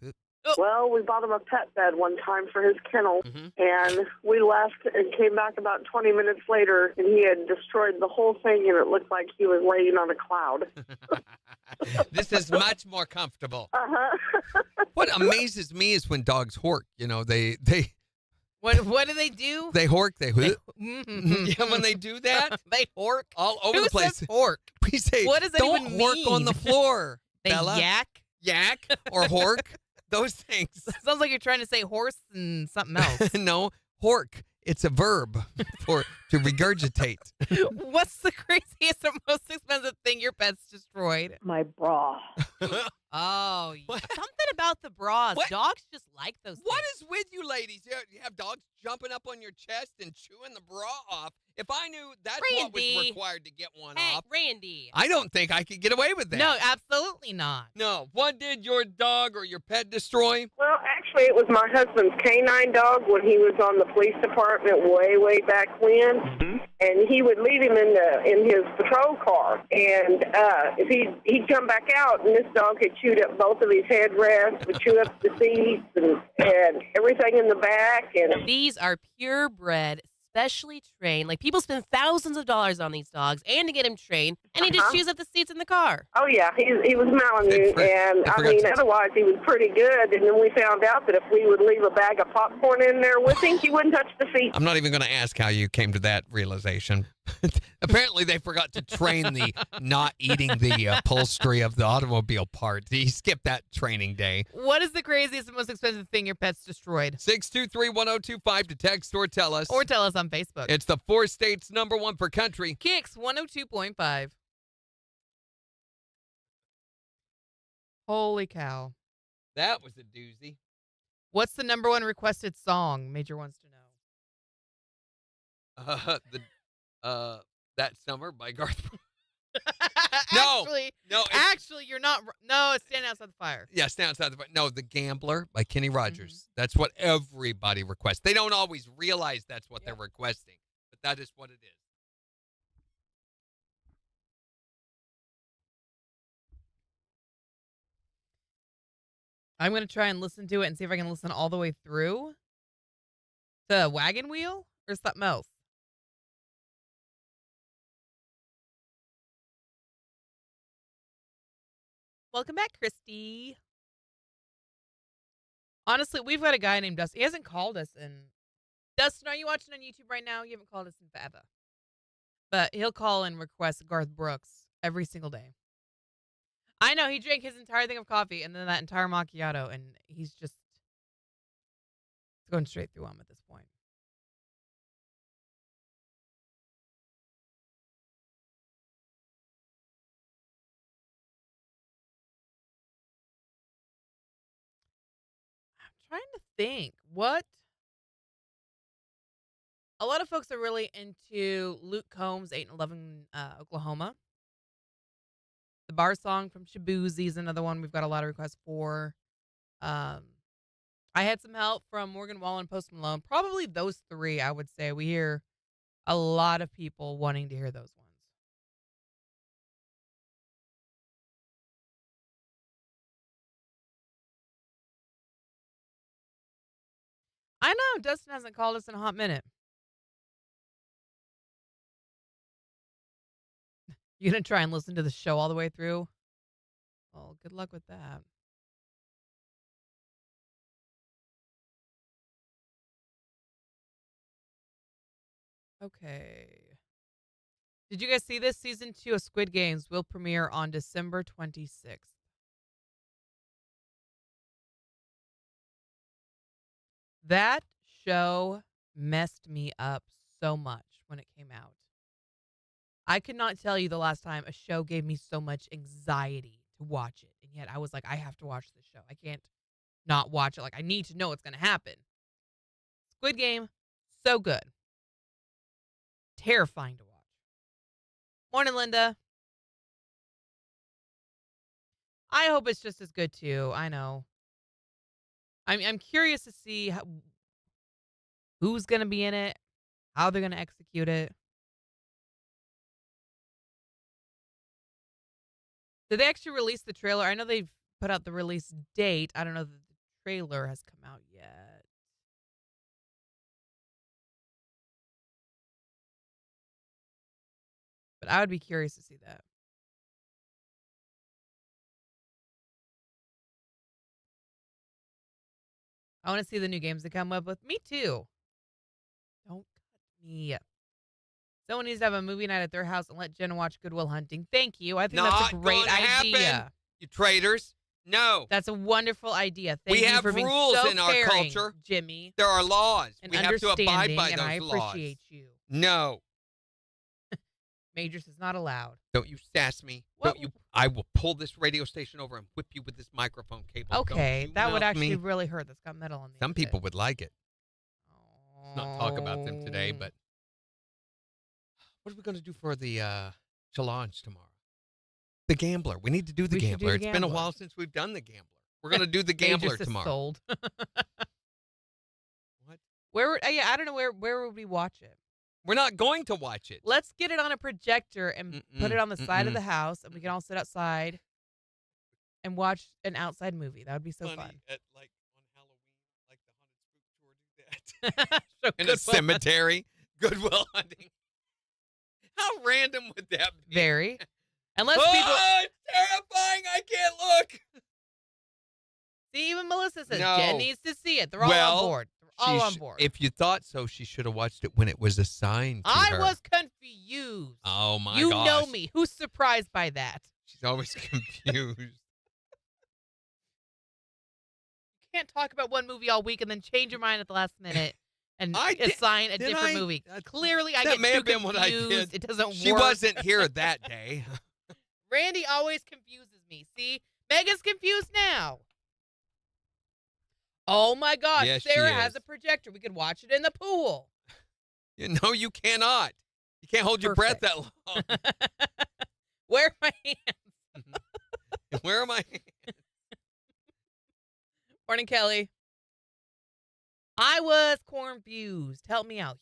Well, we bought him a pet bed one time for his kennel, and we left and came back about 20 minutes later, and he had destroyed the whole thing, and it looked like he was laying on a cloud. This is much more comfortable. Uh-huh. What amazes me is when dogs hork. You know, they What do they do? they hork. They Mm-hmm. yeah, when they do that, They hork all over Who the place. says hork? We say, What does that don't even hork mean? on the floor, They Bella. yak? or hork. Those things. Sounds like you're trying to say horse and something else. No, hork. It's a verb for to regurgitate. What's the craziest or most expensive thing your pet's destroyed? My bra. Oh, something about the bras. What? Dogs just like those What things. is with you ladies? You have dogs jumping up on your chest and chewing the bra off. If I knew that's what was Randy. required to get one Hey, off, Randy. I don't think I could get away with that. No, absolutely not. No. What did your dog or your pet destroy? Well, actually, it was my husband's canine dog when he was on the police department way back when, and he would leave him in his patrol car, and if he'd come back out, and this dog had chewed up both of his headrests, would chew up the seats and everything in the back, and These are purebred, specially trained. Like, people spend thousands of dollars on these dogs and to get him trained, and he just chews up the seats in the car. oh yeah, he was Malamute, and I mean, otherwise he was pretty good. And then we found out that if we would leave a bag of popcorn in there with him, he wouldn't touch the seat. I'm not even going to ask how you came to that realization. Apparently, they forgot to train the not eating the upholstery of the automobile part. He skipped that training day. What is the craziest and most expensive thing your pet's destroyed? 623-1025 to text or tell us. Or tell us on Facebook. It's the 4 states #1 for country. KIX 102.5. Holy cow. That was a doozy. What's the #1 requested song? Major wants to know. That Summer by Garth. Actually, you're not. No, it's Stand Outside the Fire. Yeah, Stand Outside the Fire. No, The Gambler by Kenny Rogers. That's what everybody requests. They don't always realize that's what they're requesting, but that is what it is. I'm going to try and listen to it and see if I can listen all the way through. To Wagon Wheel or something else? Welcome back, Christy. Honestly, we've got a guy named Dustin. He hasn't called us in... Dustin, are you watching on YouTube right now? You haven't called us in forever. But he'll call and request Garth Brooks every single day. I know, he drank his entire thing of coffee and then that entire macchiato, and he's just going straight through him at this point. Trying to think what a lot of folks are really into Luke Combs 811 Oklahoma. The bar song from Shabuzi is another one we've got a lot of requests for. I had some help from Morgan Wallen, Post Malone. Probably those three, I would say. We hear a lot of people wanting to hear those ones. I know Dustin hasn't called us in a hot minute. You gonna try and listen to the show all the way through? Well, good luck with that. Okay. Did you guys see this? Season 2 of Squid Games will premiere on December 26th. That show messed me up so much when it came out. I could not tell you the last time a show gave me so much anxiety to watch it. And yet I was like, I have to watch this show. I can't not watch it. Like, I need to know what's going to happen. Squid Game, so good. Terrifying to watch. Morning, Linda. I hope it's just as good, too. I know. I'm curious to see who's going to be in it, how they're going to execute it. Did they actually release the trailer? I know they've put out the release date. I don't know that the trailer has come out yet. But I would be curious to see that. I want to see the new games they come up with. Me too. Don't cut me. Someone needs to have a movie night at their house and let Jen watch Good Will Hunting. Thank you. I think that's a great idea. Happen, you traitors. No. That's a wonderful idea. Thank we you have for being rules so in our caring, culture. Jimmy. There are laws. And we have to abide by and those I laws. appreciate you. No. Majors is not allowed. Don't you sass me. What? Don't you? I will pull this radio station over and whip you with this microphone cable. Okay, that would actually me. really hurt. That's got metal on the Some end people of it. would like it. Let's not talk about them today, but what are we going to do for the challenge tomorrow? The Gambler. We need to do the Gambler. It's been a while since we've done the Gambler. We're going to do the Gambler tomorrow. Sold. What? Where? Yeah, I don't know where would we watch it. We're not going to watch it. Let's get it on a projector and put it on the side of the house, and we can all sit outside and watch an outside movie. That would be so fun. At like on Halloween, like the Haunted Spook Tour do that. So In a cemetery. Goodwill Hunting. How random would that be? Very. Unless people. it's terrifying! I can't look. See, even Melissa says No. Jen needs to see it. They're all on board. They're all on board. If you thought so, she should have watched it when it was assigned to her. I was confused. Oh my gosh! You know me. Who's surprised by that? She's always confused. You can't talk about one movie all week and then change your mind at the last minute and assign a different movie. Clearly, I get may too have been what I confused. did. It doesn't work. She wasn't here that day. Randy always confuses me. See? Megan's confused now. Oh my gosh, Yes, she Sarah is. has a projector. We could watch it in the pool. No, you cannot. You can't hold your breath that long. Where are my hands? Where are my hands? Morning, Kelly. I was confused. Help me out.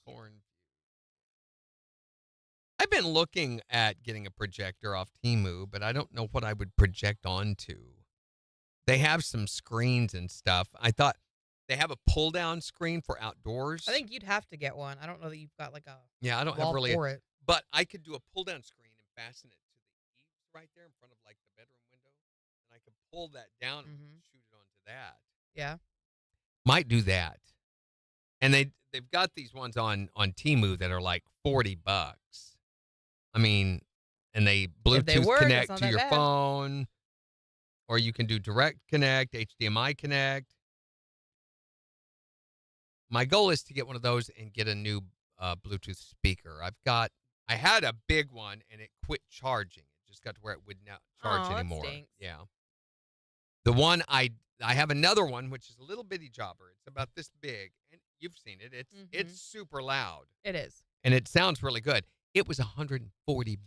I've been looking at getting a projector off Temu, but I don't know what I would project onto. They have some screens and stuff. I thought they have a pull-down screen for outdoors. I think you'd have to get one. I don't know that you've got like a I don't have wall really. for it. But I could do a pull-down screen and fasten it to the eaves right there in front of like the bedroom window, and I could pull that down and shoot it onto that. Yeah. Might do that. And they've got these ones on Temu that are like $40. I mean, and they Bluetooth connect to your phone, or you can do direct connect, HDMI connect. My goal is to get one of those and get a new Bluetooth speaker. I had a big one and it quit charging. It just got to where it would not charge anymore. Stinks. Yeah. The one I have another one which is a little bitty jobber. It's about this big, and you've seen it. It's super loud. It is. And it sounds really good. It was $140.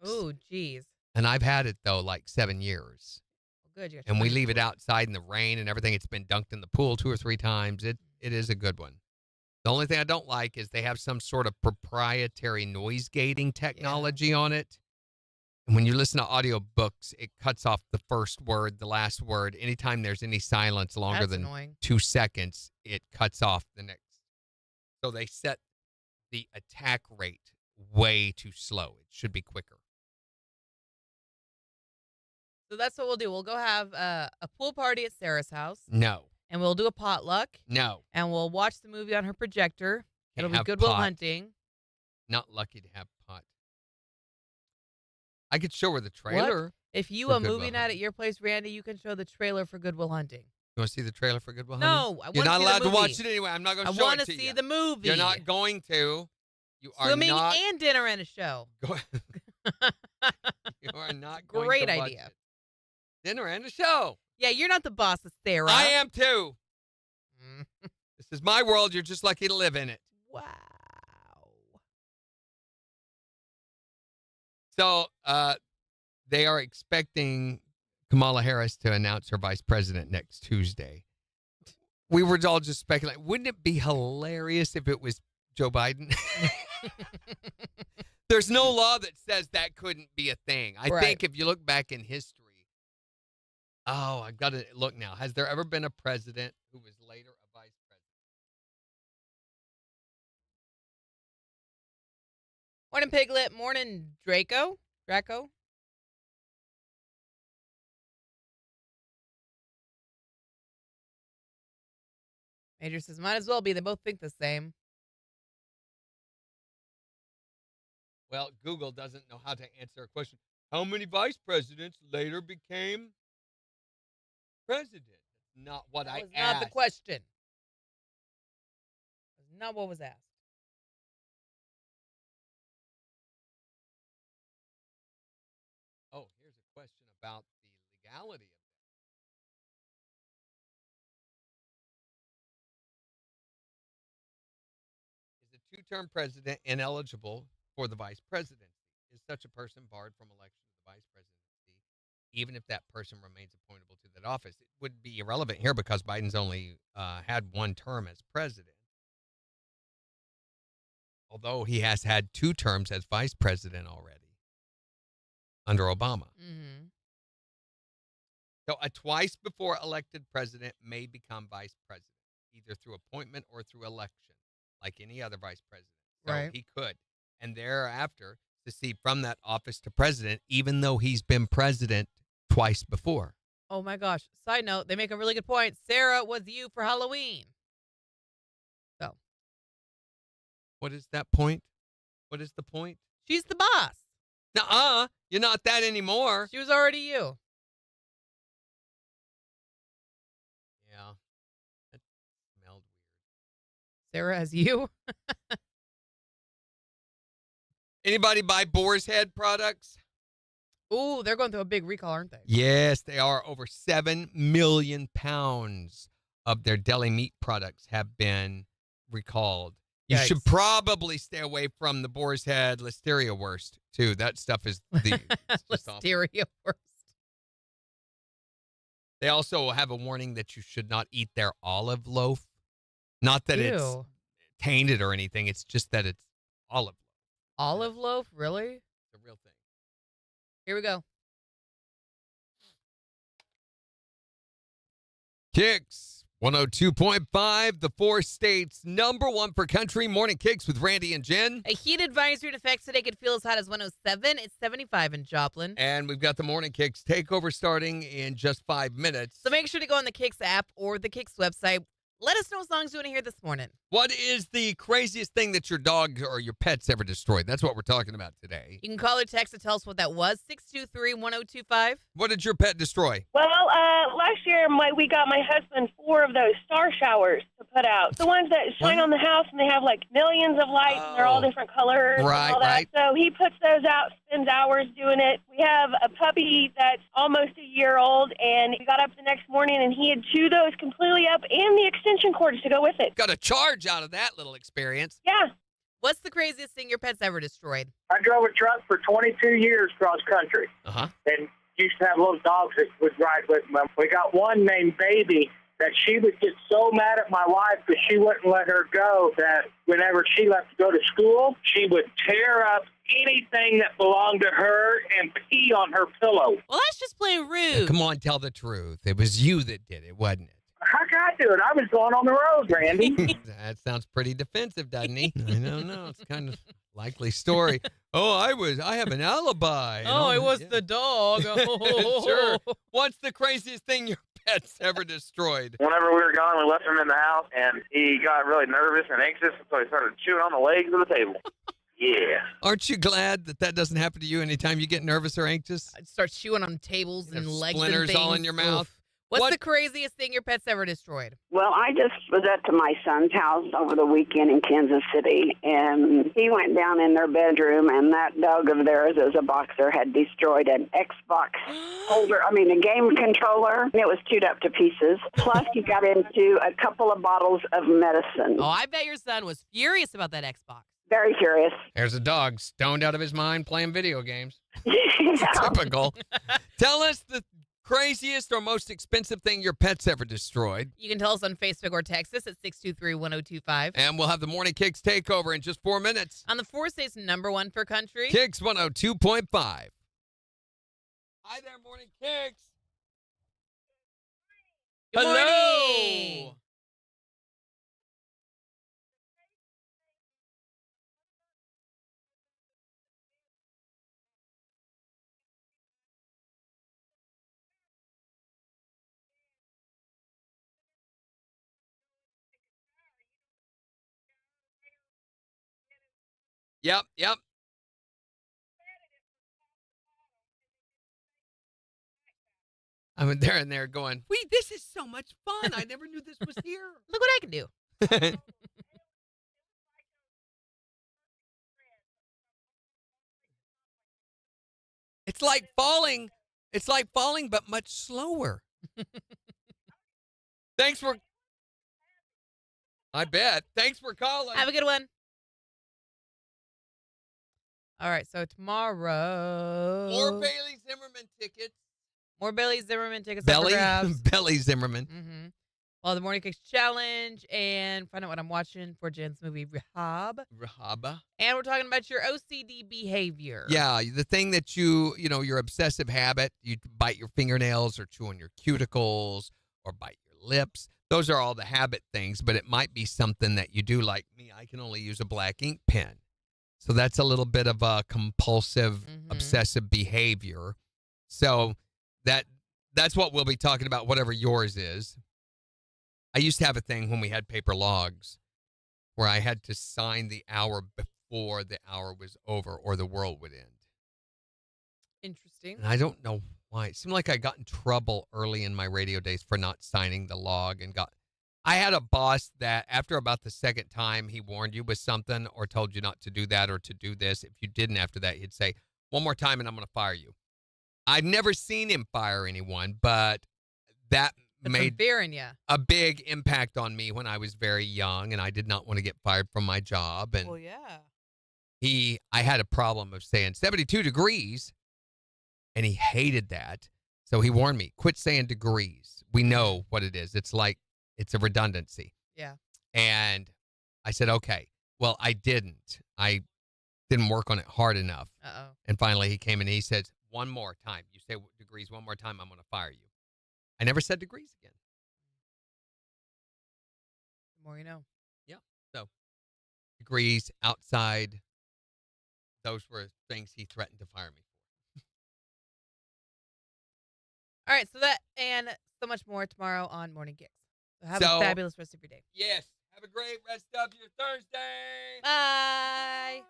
Oh, geez. And I've had it though like 7 years. Well, good. And we leave it outside in the rain and everything. It's been dunked in the pool 2 or 3 times. It is a good one. The only thing I don't like is they have some sort of proprietary noise gating technology on it. And when you listen to audiobooks, it cuts off the first word, the last word. Anytime there's any silence longer That's than annoying. 2 seconds, it cuts off the next. So they set the attack rate way too slow. It should be quicker. So that's what we'll do. We'll go have a pool party at Sarah's house. No. And we'll do a potluck. No. And we'll watch the movie on her projector. It'll be have Good Will pot. Hunting. Not lucky to have pot. I could show her the trailer. What? If you for a Good Will movie night at your place, Randy, you can show the trailer for Good Will Hunting. You want to see the trailer for Good Will No, Hunting? I want You're to not see allowed the to movie. watch it anyway. I'm not going to I show want it to to see you. the movie. You're not going to. You are Swimming not. and dinner and a show. You are not going Great to watch idea. it. Dinner and a show. Yeah, you're not the boss of Sarah. I am too. This is my world. You're just lucky to live in it. Wow. So they are expecting Kamala Harris to announce her vice president next Tuesday. We were all just speculating. Wouldn't it be hilarious if it was Joe Biden? There's no law that says that couldn't be a thing. I think if you look back in history, I've got to look now. Has there ever been a president who was later a vice president? Morning, Piglet. Morning, Draco. Major says, might as well be. They both think the same. Well, Google doesn't know how to answer a question. How many vice presidents later became president? Not what I asked. Not the question. That's not what was asked. Oh, here's a question about the legality of that. Is a two-term president ineligible for the vice presidency? Is such a person barred from election to the vice presidency, even if that person remains appointable to that office? It would be irrelevant here because Biden's only had one term as president, although he has had 2 terms as vice president already under Obama. Mm-hmm. So a twice before elected president may become vice president, either through appointment or through election, like any other vice president. So he could. And thereafter, secede from that office to president, even though he's been president twice before. Oh, my gosh. Side note, they make a really good point. Sarah was you for Halloween. So. What is that point? What is the point? She's the boss. Nuh-uh. You're not that anymore. She was already you. Yeah. That smelled weird. Sarah as you? Anybody buy Boar's Head products? Ooh, they're going through a big recall, aren't they? Yes, they are. Over 7 million pounds of their deli meat products have been recalled. You should probably stay away from the Boar's Head Listeria Wurst, too. That stuff is the Listeria Wurst. They also have a warning that you should not eat their olive loaf. Not that it's tainted or anything. It's just that it's olive loaf. Olive loaf? Really? It's a real thing. Here we go. KIX 102.5, the 4 states #1 for country. Morning KIX with Randy and Jen. A heat advisory in effect today could feel as hot as 107. It's 75 in Joplin. And we've got the Morning KIX takeover starting in just 5 minutes. So make sure to go on the KIX app or the KIX website. Let us know what songs you want to hear this morning. What is the craziest thing that your dog or your pets ever destroyed? That's what we're talking about today. You can call or text to tell us what that was. 623-1025. What did your pet destroy? Well, last year we got my husband 4 of those star showers to put out. The ones that shine on the house and they have like millions of lights and they're all different colors and all that. So he puts those out, spends hours doing it. We have a puppy that's almost a year old, and he got up the next morning and he had chewed those completely up and the extension cords to go with it. Got a charge out of that little experience. Yeah. What's the craziest thing your pet's ever destroyed? I drove a truck for 22 years cross country. Uh-huh. And used to have little dogs that would ride with me. We got one named Baby that she would get so mad at my wife because she wouldn't let her go that whenever she left to go to school, she would tear up anything that belonged to her and pee on her pillow. Well, that's just plain rude. Now, come on, tell the truth. It was you that did it, wasn't it? How can I do it? I was going on the road, Randy. That sounds pretty defensive, doesn't he? I don't know. It's kind of likely story. I have an alibi. It was the dog. Sure. What's the craziest thing your pet's ever destroyed? Whenever we were gone, we left him in the house, and he got really nervous and anxious, so he started chewing on the legs of the table. Yeah. Aren't you glad that doesn't happen to you anytime you get nervous or anxious? I'd start chewing on tables and legs and splinters things. all in your mouth. Oof. What's the craziest thing your pet's ever destroyed? Well, I just was up to my son's house over the weekend in Kansas City, and he went down in their bedroom, and that dog of theirs, as a boxer, had destroyed an Xbox holder, a game controller, and it was chewed up to pieces. Plus, he got into a couple of bottles of medicine. Oh, I bet your son was furious about that Xbox. Very curious. There's a dog stoned out of his mind playing video games. Yeah. Typical. Tell us the craziest or most expensive thing your pet's ever destroyed? You can tell us on Facebook or text us at 623-1025. And we'll have the Morning Kicks takeover in just 4 minutes. On the 4 states, #1 for country. KIX 102.5. Hi there, Morning Kicks. Good Hello. morning. Yep. I mean, they're in there going, wait, this is so much fun. I never knew this was here. Look what I can do. It's like falling. It's like falling, but much slower. Thanks for. I bet. Thanks for calling. Have a good one. All right, so tomorrow. More Bailey Zimmerman tickets. More Bailey Zimmerman tickets. Belly Zimmerman. Mm-hmm. Well, the Morning Kicks Challenge and find out what I'm watching for Jen's movie Rehab. And we're talking about your OCD behavior. Yeah, the thing that your obsessive habit, you bite your fingernails or chew on your cuticles or bite your lips. Those are all the habit things, but it might be something that you do like me. I can only use a black ink pen. So that's a little bit of a compulsive, obsessive behavior. So that's what we'll be talking about, whatever yours is. I used to have a thing when we had paper logs where I had to sign the hour before the hour was over or the world would end. Interesting. And I don't know why. It seemed like I got in trouble early in my radio days for not signing the log I had a boss that after about the second time he warned you with something or told you not to do that or to do this, if you didn't after that, he'd say, one more time and I'm going to fire you. I've never seen him fire anyone, but that made a big impact on me when I was very young, and I did not want to get fired from my job. And well, yeah. I had a problem of saying 72 degrees, and he hated that. So he warned me, quit saying degrees. We know what it is. It's a redundancy. Yeah. And I said, okay. Well, I didn't work on it hard enough. Uh-oh. And finally he came and he said, one more time. You say degrees one more time, I'm going to fire you. I never said degrees again. The more you know. Yeah. So degrees, outside, those were things he threatened to fire me for. All right. So that and so much more tomorrow on Morning Kicks. So have a fabulous rest of your day. Yes. Have a great rest of your Thursday. Bye.